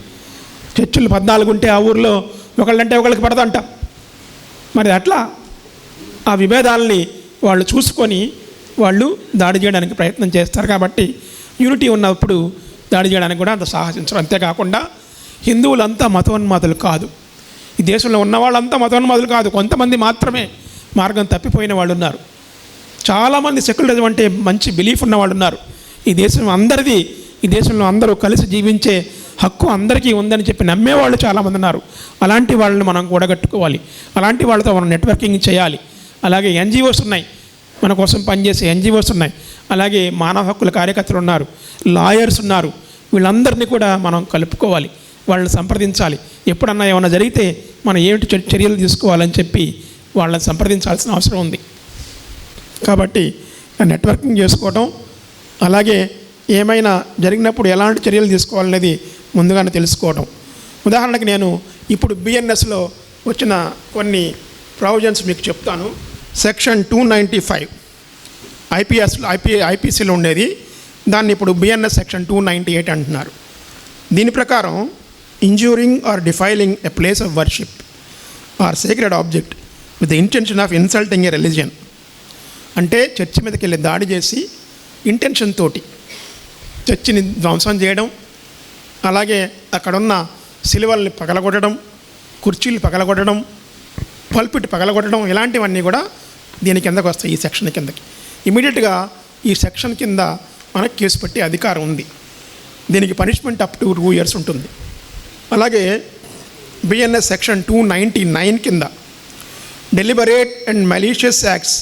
చర్చిలు 14 ఉంటే ఆ ఊరిలో ఒకళ్ళంటే ఒకళ్ళకి పడదంట. మరి అట్లా ఆ విభేదాలని వాళ్ళు చూసుకొని వాళ్ళు దాడి చేయడానికి ప్రయత్నం చేస్తారు. కాబట్టి యూనిటీ ఉన్నప్పుడు దాడి చేయడానికి కూడా అంత సాహసించరు. అంతేకాకుండా హిందువులంతా మతోన్మాదులు కాదు. ఈ దేశంలో ఉన్న వాళ్ళంతా మతోన్మాదులు కాదు. కొంతమంది మాత్రమే మార్గం తప్పిపోయిన వాళ్ళు ఉన్నారు. చాలామంది సెక్యులరిజం అంటే మంచి బిలీఫ్ ఉన్న వాళ్ళు ఉన్నారు. ఈ దేశం అందరిది, ఈ దేశంలో అందరూ కలిసి జీవించే హక్కు అందరికీ ఉందని చెప్పి నమ్మేవాళ్ళు చాలామంది ఉన్నారు. అలాంటి వాళ్ళని మనం కూడగట్టుకోవాలి. అలాంటి వాళ్ళతో మనం నెట్వర్కింగ్ చేయాలి. అలాగే ఎన్జిఓస్ ఉన్నాయి, మన కోసం పనిచేసే ఎన్జిఓస్ ఉన్నాయి. అలాగే మానవ హక్కుల కార్యకర్తలు ఉన్నారు, లాయర్స్ ఉన్నారు. వీళ్ళందరినీ కూడా మనం కలుపుకోవాలి, వాళ్ళని సంప్రదించాలి. ఎప్పుడన్నా ఏమైనా జరిగితే మనం ఏమిటి చర్యలు తీసుకోవాలని చెప్పి వాళ్ళని సంప్రదించాల్సిన అవసరం ఉంది. కాబట్టి నెట్వర్కింగ్ చేసుకోవడం, అలాగే ఏమైనా జరిగినప్పుడు ఎలాంటి చర్యలు తీసుకోవాలనేది ముందుగానే తెలుసుకోవడం. ఉదాహరణకి నేను ఇప్పుడు బిఎన్ఎస్లో వచ్చిన కొన్ని ప్రొవిజన్స్ మీకు చెప్తాను. సెక్షన్ 295 ఐపీసీలో ఉండేది, దాన్ని ఇప్పుడు బిఎన్ఎస్ సెక్షన్ 298 అంటున్నారు. దీని ప్రకారం injuring or defiling a place of worship or sacred object with the intention of insulting a religion. అంటే చర్చి మీదకి వెళ్ళి దాడి చేసి ఇంటెన్షన్ తోటి చర్చిని ధ్వంసం చేయడం, అలాగే అక్కడున్న సిలువల్ని పగలగొట్టడం, కుర్చీలు పగలగొట్టడం, పల్పిట్ పగలగొట్టడం, ఇలాంటివన్నీ కూడా దీని కిందకు వస్తాయి, ఈ సెక్షన్ కిందకి. ఇమీడియట్గా ఈ సెక్షన్ కింద మనకు కేసు పెట్టే అధికారం ఉంది. దీనికి పనిష్మెంట్ అప్ టు 2 years ఉంటుంది. అలాగే బిఎన్ఎస్ సెక్షన్ 299 కింద deliberate and malicious acts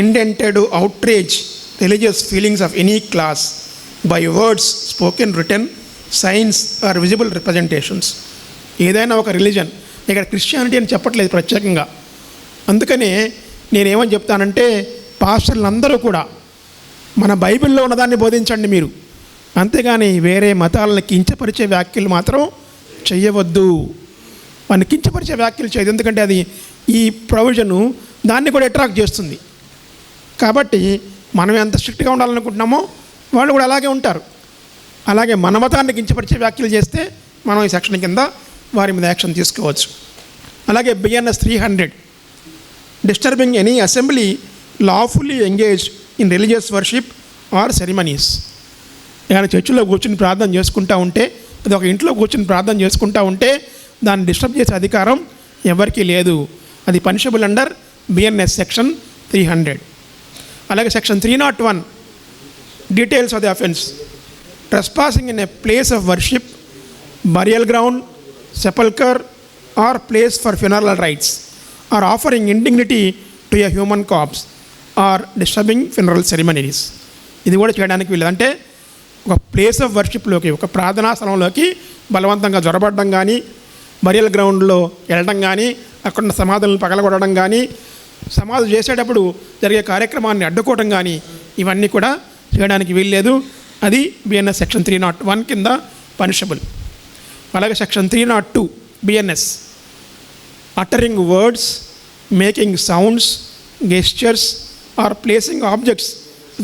intended to outrage religious feelings of any class by words spoken, written, signs or visible representations. ఏదైనా ఒక రిలీజన్, ఇక్కడ క్రిస్టియానిటీ అని చెప్పట్లేదు ప్రత్యేకంగా. అందుకనే నేనేమని చెప్తానంటే పాస్టర్లందరూ కూడా మన బైబిల్లో ఉన్నదాన్ని బోధించండి మీరు, అంతేగాని వేరే మతాలను కించపరిచే వ్యాఖ్యలు మాత్రం చెయ్యవద్దు. వాడిని కించపరిచే వ్యాఖ్యలు చేయదు. ఎందుకంటే అది ఈ ప్రొవిజను దాన్ని కూడా అట్రాక్ట్ చేస్తుంది. కాబట్టి మనం ఎంత స్ట్రిక్ట్గా ఉండాలనుకుంటున్నామో వాళ్ళు కూడా అలాగే ఉంటారు. అలాగే మన మతాన్ని కించపరిచే వ్యాఖ్యలు చేస్తే మనం ఈ సెక్షన్ కింద వారి మీద యాక్షన్ తీసుకోవచ్చు. అలాగే BNS 300 disturbing any assembly lawfully engage in religious worship or ceremonies. ఏదైనా చర్చిలో కూర్చుని ప్రార్థన చేసుకుంటూ ఉంటే, అది ఒక ఇంట్లో కూర్చుని ప్రార్థన చేసుకుంటూ ఉంటే దాన్ని డిస్టర్బ్ చేసే అధికారం ఎవరికీ లేదు. అది పనిషబుల్ అండర్ BNS సెక్షన్ 300. అలాగే section 301 details of the offence. Trespassing in a place of worship, burial ground, sepulchre or place for funeral rites or offering indignity to a human corpse or disturbing funeral ceremonies. ఇది కూడా చేయడానికి వీళ్ళు. అంటే ఒక place of వర్షిప్లోకి, ఒక ప్రార్థనా స్థలంలోకి బలవంతంగా జొరబడడం కానీ, బరియల్ గ్రౌండ్లో వెళ్ళడం కానీ, అక్కడ సమాధులను పగలగొట్టడం కానీ, సమాధి చేసేటప్పుడు జరిగే కార్యక్రమాన్ని అడ్డుకోవడం కానీ, ఇవన్నీ కూడా చేయడానికి వీల్లేదు. అది BNS సెక్షన్ 301 కింద పనిషబుల్. అలాగే section 302 BNS uttering words, making sounds, gestures or placing objects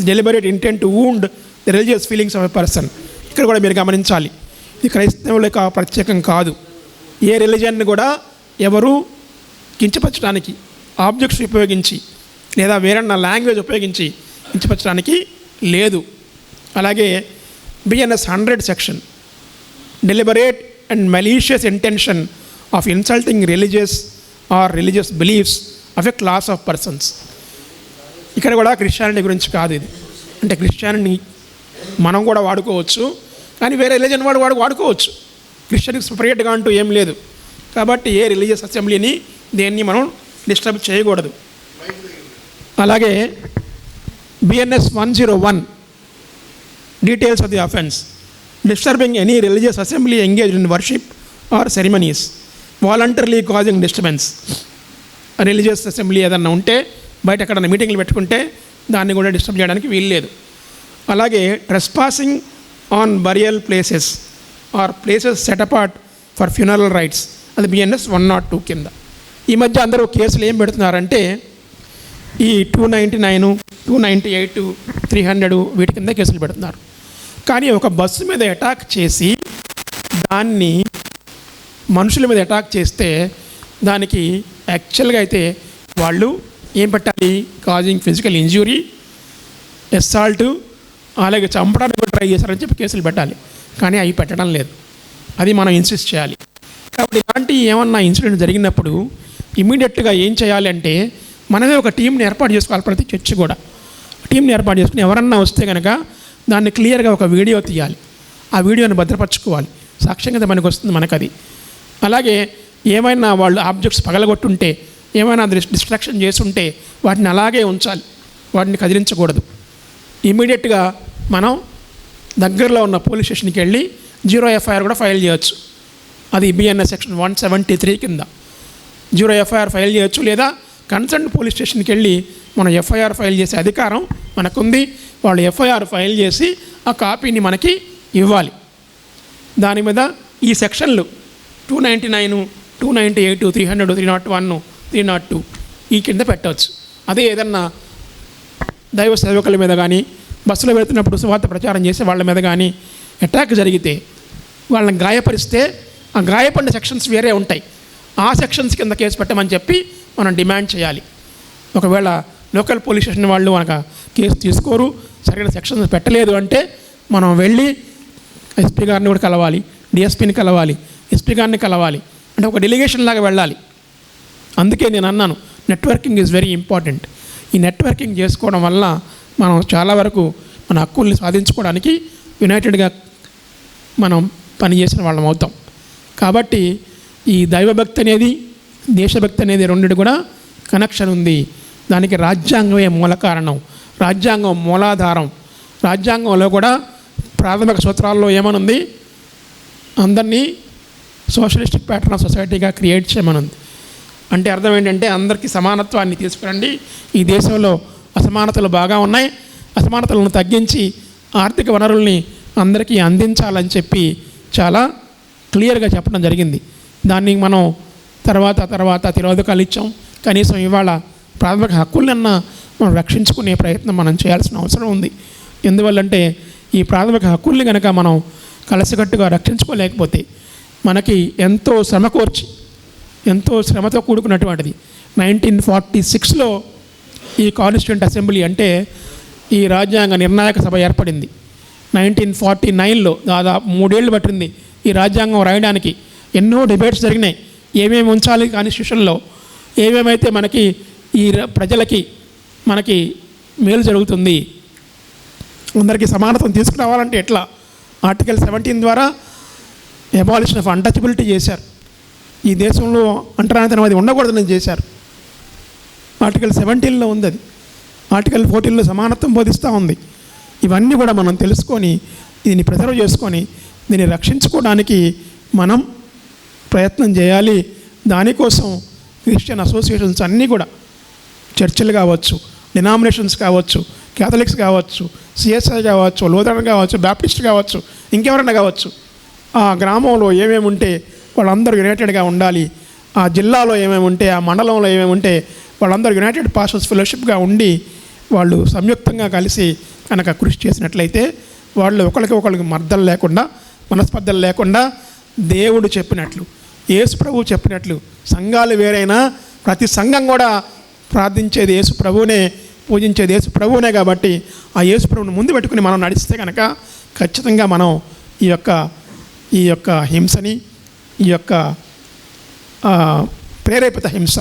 deliberate intent to wound the religious feelings of a person. ఇక్కడ కూడా మీరు గమనించాలి, ఇది క్రైస్తవులకు ప్రత్యేకం కాదు. ఏ రిలీజియన్ని కూడా ఎవరు కించపరచడానికి ఆబ్జెక్ట్స్ ఉపయోగించి లేదా వేరన్న లాంగ్వేజ్ ఉపయోగించి కించపరచడానికి లేదు. అలాగే BNS 100 section deliberate and malicious intention of insulting religious or religious beliefs of a class of persons. ఇక్కడ కూడా క్రిస్టియానిటీ గురించి కాదు ఇది. అంటే క్రిస్టియానిటీ మనం కూడా వాడుకోవచ్చు, కానీ వేరే రిలీజన్ వాడుకోవచ్చు. క్రిస్టియన్కి సపరేట్గా అంటూ ఏం లేదు. కాబట్టి ఏ రిలీజియస్ అసెంబ్లీని దేన్ని మనం డిస్టర్బ్ చేయకూడదు. అలాగే BNS 101 details of the offence. Disturbing any religious assembly engaged in worship or ceremonies voluntarily causing disturbance. Religious assembly ఏదన్నా ఉంటే, బయట ఎక్కడన్నా మీటింగ్లు పెట్టుకుంటే దాన్ని కూడా డిస్టర్బ్ చేయడానికి వీల్లేదు. అలాగే trespassing on burial places or places set apart for funeral rites, అది BNS 102 కింద. ఈ మధ్య అందరూ కేసులు ఏం పెడుతున్నారంటే ఈ 299, 298, 300 వీటి కింద కేసులు పెడుతున్నారు. కానీ ఒక బస్సు మీద అటాక్ చేసి దాన్ని మనుషుల మీద అటాక్ చేస్తే దానికి యాక్చువల్గా అయితే వాళ్ళు ఏం పెట్టాలి? కాజింగ్ ఫిజికల్ ఇంజ్యూరీ, అసాల్ట్, అలాగే చంపడానికి ట్రై చేశారని చెప్పి కేసులు పెట్టాలి. కానీ అవి పెట్టడం లేదు. అది మనం ఇన్సిస్ట్ చేయాలి. కాబట్టి ఇలాంటి ఏమన్నా ఇన్సిడెంట్ జరిగినప్పుడు ఇమీడియట్గా ఏం చేయాలి అంటే మనమే ఒక టీంని ఏర్పాటు చేసుకోవాలి. ప్రతి చర్చి కూడా టీంని ఏర్పాటు చేసుకుని ఎవరన్నా వస్తే కనుక దాన్ని క్లియర్గా ఒక వీడియో తీయాలి. ఆ వీడియోని భద్రపరచుకోవాలి. సాక్ష్యంగా మనకు వస్తుంది మనకది. అలాగే ఏమైనా వాళ్ళు ఆబ్జెక్ట్స్ పగలగొట్టుంటే, ఏమైనా డిస్ట్రాక్షన్ చేస్తుంటే వాటిని అలాగే ఉంచాలి. వాటిని కదిలించకూడదు. ఇమీడియట్గా మనం దగ్గరలో ఉన్న పోలీస్ స్టేషన్కి వెళ్ళి 0 FIR కూడా ఫైల్ చేయొచ్చు. అది BNS సెక్షన్ 173 కింద 0 FIR ఫైల్ చేయొచ్చు. లేదా కన్సర్న్ పోలీస్ స్టేషన్కి వెళ్ళి మనం FIR ఫైల్ చేసే అధికారం మనకుంది. వాళ్ళు FIR ఫైల్ చేసి ఆ కాపీని మనకి ఇవ్వాలి. దాని మీద ఈ సెక్షన్లు 299, 298, 300, 301, 302 ఈ కింద పెట్టవచ్చు. అదే ఏదన్నా దైవ సేవకుల మీద కానీ, బస్సులో వెళుతున్నప్పుడు సువార్త ప్రచారం చేసే వాళ్ళ మీద కానీ అటాక్ జరిగితే, వాళ్ళని గాయపరిస్తే ఆ గాయపడిన సెక్షన్స్ వేరే ఉంటాయి. ఆ సెక్షన్స్ కింద కేసు పెట్టమని చెప్పి మనం డిమాండ్ చేయాలి. ఒకవేళ లోకల్ పోలీస్ స్టేషన్ వాళ్ళు మనకు కేసు తీసుకోరు, సరైన సెక్షన్స్ పెట్టలేదు అంటే మనం వెళ్ళి SP గారిని కూడా కలవాలి, DSPని కలవాలి, SP గారిని కలవాలి. అంటే ఒక డెలిగేషన్ లాగా వెళ్ళాలి. అందుకే నేను అన్నాను నెట్వర్కింగ్ ఈజ్ వెరీ ఇంపార్టెంట్. ఈ నెట్వర్కింగ్ చేసుకోవడం వల్ల మనం చాలా వరకు మన హక్కుల్ని సాధించుకోవడానికి యునైటెడ్గా మనం పనిచేసిన వాళ్ళం అవుతాం. కాబట్టి ఈ దైవభక్తి అనేది, దేశభక్తి అనేది రెండిటి కూడా కనెక్షన్ ఉంది. దానికి రాజ్యాంగమే మూల కారణం, రాజ్యాంగం మూలాధారం. రాజ్యాంగంలో కూడా ప్రాథమిక సూత్రాల్లో ఏమనుంది? అందరినీ సోషలిస్టిక్ ప్యాటర్న్ ఆఫ్ సొసైటీగా క్రియేట్ చేయమనుంది. అంటే అర్థం ఏంటంటే అందరికీ సమానత్వాన్ని తీసుకురండి, ఈ దేశంలో అసమానతలు బాగా ఉన్నాయి, అసమానతలను తగ్గించి ఆర్థిక వనరుల్ని అందరికీ అందించాలని చెప్పి చాలా క్లియర్గా చెప్పడం జరిగింది. దాన్ని మనం తర్వాత తిరోధకాలు ఇచ్చాం. కనీసం ఇవాళ ప్రాథమిక హక్కులన్నా మనం రక్షించుకునే ప్రయత్నం మనం చేయాల్సిన అవసరం ఉంది. ఎందువల్లంటే ఈ ప్రాథమిక హక్కుల్ని కనుక మనం కలిసికట్టుగా రక్షించుకోలేకపోతే మనకి ఎంతో శ్రమతో కూడుకున్నటువంటిది 1946లో ఈ కాన్స్టిట్యూంట్ అసెంబ్లీ అంటే ఈ రాజ్యాంగ నిర్ణాయక సభ ఏర్పడింది. 1949లో దాదాపు 3 ఏళ్ళు పట్టింది ఈ రాజ్యాంగం రాయడానికి. ఎన్నో డిబేట్స్ జరిగినాయి. ఏమేమి ఉంచాలి కాన్స్టిట్యూషన్లో, ఏమేమైతే మనకి ఈ ప్రజలకి మనకి మేలు జరుగుతుంది, అందరికీ సమానత్వం తీసుకురావాలంటే ఎట్లా. ఆర్టికల్ 17 ద్వారా అబాలిషన్ ఆఫ్ అన్టచబిలిటీ చేశారు. ఈ దేశంలో అంటరానితనం అది ఉండకూడదని చేశారు. ఆర్టికల్ 17లో ఉంది అది. ఆర్టికల్ 14లో సమానత్వం బోధిస్తూ ఉంది. ఇవన్నీ కూడా మనం తెలుసుకొని దీన్ని ప్రిజర్వ్ చేసుకొని దీన్ని రక్షించుకోవడానికి మనం ప్రయత్నం చేయాలి. దానికోసం క్రిస్టియన్ అసోసియేషన్స్ అన్నీ కూడా, చర్చిలు కావచ్చు, డినామినేషన్స్ కావచ్చు, క్యాథలిక్స్ కావచ్చు, సిఎస్ఐ కావచ్చు, లూథరన్ కావచ్చు, బ్యాప్టిస్ట్ కావచ్చు, ఇంకెవరైనా కావచ్చు, ఆ గ్రామంలో ఏమేమి ఉంటే వాళ్ళందరూ యునైటెడ్గా ఉండాలి. ఆ జిల్లాలో ఏమేమి ఉంటే, ఆ మండలంలో ఏమేమి ఉంటే వాళ్ళందరూ యునైటెడ్ పాస్టర్స్ ఫెలోషిప్గా ఉండి వాళ్ళు సంయుక్తంగా కలిసి కనుక కృషి చేసినట్లయితే వాళ్ళు ఒకరికి మర్దలు లేకుండా, మనస్పర్ధలు లేకుండా దేవుడు చెప్పినట్లు, యేసు ప్రభువు చెప్పినట్లు, సంఘాలు వేరైనా ప్రతి సంఘం కూడా ప్రార్థించేది యేసు ప్రభువునే, పూజించేది యేసు ప్రభువునే. కాబట్టి ఆ యేసు ప్రభువుని ముందు పెట్టుకుని మనం నడిస్తే కనుక ఖచ్చితంగా మనం ఈ యొక్క హింసని, ఈ యొక్క ప్రేరేపిత హింస,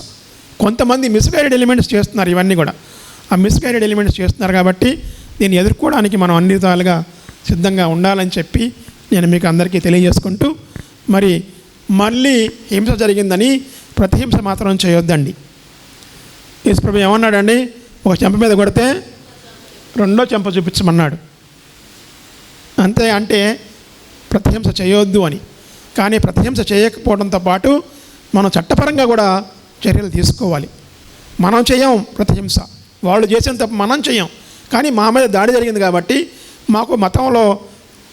కొంతమంది మిస్గైడెడ్ ఎలిమెంట్స్ చేస్తున్నారు. ఇవన్నీ కూడా ఆ మిస్గైడెడ్ ఎలిమెంట్స్ చేస్తున్నారు. కాబట్టి దీన్ని ఎదుర్కోవడానికి మనం అన్ని విధాలుగా సిద్ధంగా ఉండాలని చెప్పి నేను మీకు అందరికీ తెలియజేసుకుంటూ, మరి మళ్ళీ హింస జరిగిందని ప్రతిహింస మాత్రం చేయొద్దండి. యేసుప్రభు ఏమన్నాడండి? ఒక చెంప మీద కొడితే రెండో చెంప చూపించమన్నాడు. అంతే, అంటే ప్రతిహింస చేయొద్దు అని. కానీ ప్రతిహింస చేయకపోవడంతో పాటు మనం చట్టపరంగా కూడా చర్యలు తీసుకోవాలి. మనం చేయం ప్రతిహింస, వాళ్ళు చేసిన తప్పు మనం చేయం. కానీ మా మీద దాడి జరిగింది కాబట్టి మాకు మతంలో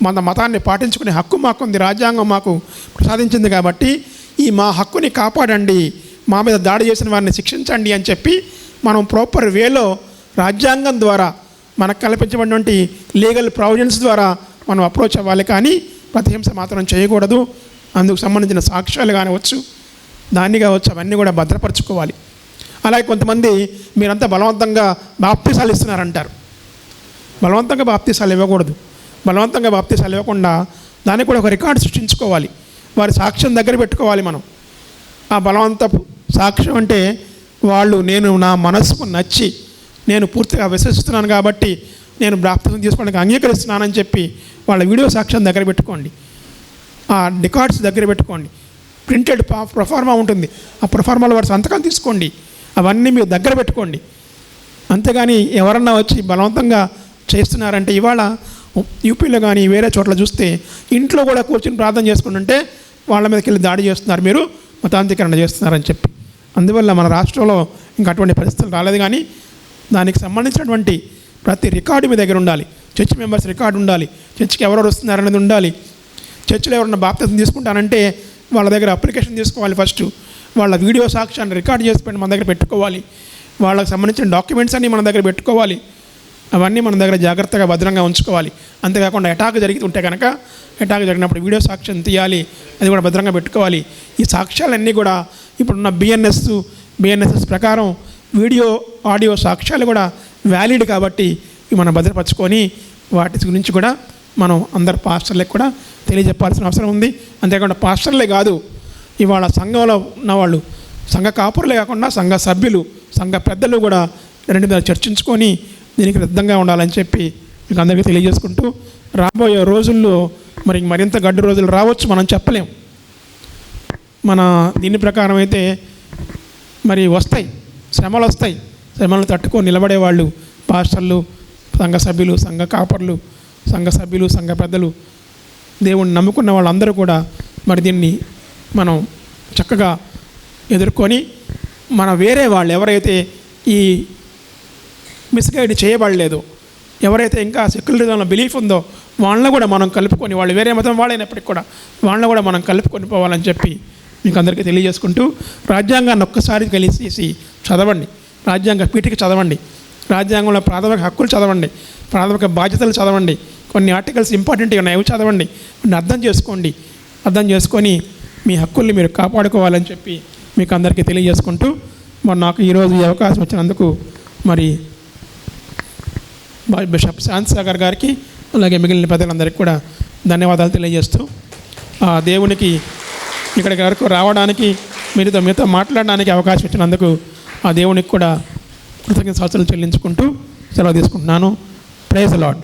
మన మతాన్ని పాటించుకునే హక్కు మాకుంది, రాజ్యాంగం మాకు ప్రసాదించింది. కాబట్టి ఈ మా హక్కుని కాపాడండి, మా మీద దాడి చేసిన వారిని శిక్షించండి అని చెప్పి మనం ప్రాపర్ వేలో రాజ్యాంగం ద్వారా మనకు కల్పించినటువంటి లీగల్ ప్రావిజన్స్ ద్వారా మనం అప్రోచ్ అవ్వాలి. కానీ ప్రతిహింస మాత్రం చేయకూడదు. అందుకు సంబంధించిన సాక్ష్యాలు కానివచ్చు, దాన్ని కావచ్చు, అవన్నీ కూడా భద్రపరచుకోవాలి. అలాగే కొంతమంది మీరంతా బలవంతంగా బాప్తీసాలు ఇస్తున్నారంటారు. బలవంతంగా బాప్తీసాలు ఇవ్వకూడదు. బలవంతంగా బాప్తీసాలు ఇవ్వకుండా దానికి కూడా ఒక రికార్డు సృష్టించుకోవాలి. వారి సాక్ష్యం దగ్గర పెట్టుకోవాలి మనం. ఆ బలవంతపు సాక్ష్యం అంటే వాళ్ళు నేను నా మనసుకు నచ్చి నేను పూర్తిగా విశ్వసిస్తున్నాను కాబట్టి నేను బాప్తిసం తీసుకోవడానికి అంగీకరిస్తున్నానని చెప్పి వాళ్ళ వీడియో సాక్ష్యం దగ్గర పెట్టుకోండి. ఆ రికార్డ్స్ దగ్గర పెట్టుకోండి. ప్రింటెడ్ ప్రొఫార్మా ఉంటుంది, ఆ ప్రొఫార్మాలో వారి సంతకం తీసుకోండి. అవన్నీ మీరు దగ్గర పెట్టుకోండి. అంతేగాని ఎవరన్నా వచ్చి బలవంతంగా చేస్తున్నారంటే, ఇవాళ యూపీలో కానీ వేరే చోట్ల చూస్తే ఇంట్లో కూడా కూర్చొని ప్రార్థన చేసుకుంటుంటే వాళ్ళ మీదకి వెళ్ళి దాడి చేస్తున్నారు, మీరు మతాంతీకరణ చేస్తున్నారని చెప్పి. అందువల్ల మన రాష్ట్రంలో ఇంకా అటువంటి పరిస్థితులు రాలేదు. కానీ దానికి సంబంధించినటువంటి ప్రతి రికార్డు మీ దగ్గర ఉండాలి. చర్చ్ మెంబర్స్ రికార్డు ఉండాలి, చర్చ్కి ఎవరెవరు వస్తున్నారనేది ఉండాలి. చర్చిలో ఎవరన్నా బాప్తిసం తీసుకుంటానంటే వాళ్ళ దగ్గర అప్లికేషన్ తీసుకోవాలి. ఫస్ట్ వాళ్ళ వీడియో సాక్ష్యాన్ని రికార్డ్ చేసి మన దగ్గర పెట్టుకోవాలి. వాళ్ళకి సంబంధించిన డాక్యుమెంట్స్ అన్నీ మన దగ్గర పెట్టుకోవాలి. అవన్నీ మన దగ్గర జాగ్రత్తగా భద్రంగా ఉంచుకోవాలి. అంతేకాకుండా అటాక్ జరుగుతుంటే కనుక అటాక్ జరిగినప్పుడు వీడియో సాక్ష్యం తీయాలి, అది కూడా భద్రంగా పెట్టుకోవాలి. ఈ సాక్ష్యాలన్నీ కూడా ఇప్పుడున్న బిఎన్ఎస్ఎస్ ప్రకారం వీడియో ఆడియో సాక్ష్యాలు కూడా వ్యాలిడ్ కాబట్టి ఇవి మనం భద్రపరచుకొని వాటి గురించి కూడా మనం అందరు పాస్టర్లకు కూడా తెలియజెప్పాల్సిన అవసరం ఉంది. అంతేకాకుండా పాస్టర్లే కాదు, ఇవాళ సంఘంలో ఉన్నవాళ్ళు, సంఘ కాపురులే కాకుండా సంఘ సభ్యులు, సంఘ పెద్దలు కూడా రెండు మీద చర్చించుకొని దీనికి సిద్ధంగా ఉండాలని చెప్పి మీకు అందరికీ తెలియజేసుకుంటూ, రాబోయే రోజుల్లో మరింత గడ్డు రోజులు రావచ్చు, మనం చెప్పలేం. మన దీని ప్రకారం అయితే మరి వస్తాయి, శ్రమలు వస్తాయి. శ్రమలను తట్టుకొని నిలబడేవాళ్ళు పాస్టర్లు, సంఘ సభ్యులు, సంఘ కాపర్లు, సంఘ సభ్యులు, సంఘ పెద్దలు, దేవుణ్ణి నమ్ముకున్న వాళ్ళందరూ కూడా మరి దీన్ని మనం చక్కగా ఎదుర్కొని మన వేరే వాళ్ళు ఎవరైతే ఈ మిస్గైడ్ చేయబడలేదో, ఎవరైతే ఇంకా సెక్యులరిజంలో బిలీఫ్ ఉందో వాళ్ళని కూడా మనం కలుపుకొని, వాళ్ళు వేరే మతం వాళ్ళైనప్పటికీ కూడా వాళ్ళని కూడా మనం కలుపుకొని పోవాలని చెప్పి మీకు అందరికీ తెలియజేసుకుంటూ, రాజ్యాంగాన్ని ఒక్కసారి కలిసి చదవండి, రాజ్యాంగ పీఠిక చదవండి, రాజ్యాంగంలో ప్రాథమిక హక్కులు చదవండి, ప్రాథమిక బాధ్యతలు చదవండి, కొన్ని ఆర్టికల్స్ ఇంపార్టెంట్గా ఉన్నాయి అవి చదవండి, కొన్ని అర్థం చేసుకోండి, అర్థం చేసుకొని మీ హక్కుల్ని మీరు కాపాడుకోవాలని చెప్పి మీకు అందరికీ తెలియజేసుకుంటూ, మరి నాకు ఈరోజు ఈ అవకాశం వచ్చినందుకు మరి బిషప్ శాంతిసాగర్ గారికి అలాగే మిగిలిన పెద్దలందరికీ కూడా ధన్యవాదాలు తెలియజేస్తూ, ఆ దేవునికి ఇక్కడికి వరకు రావడానికి మీతో మాట్లాడడానికి అవకాశం ఇచ్చినందుకు ఆ దేవునికి కూడా కృతజ్ఞతాస్తుతులు చెల్లించుకుంటూ సెలవు తీసుకుంటున్నాను. Praise the lord.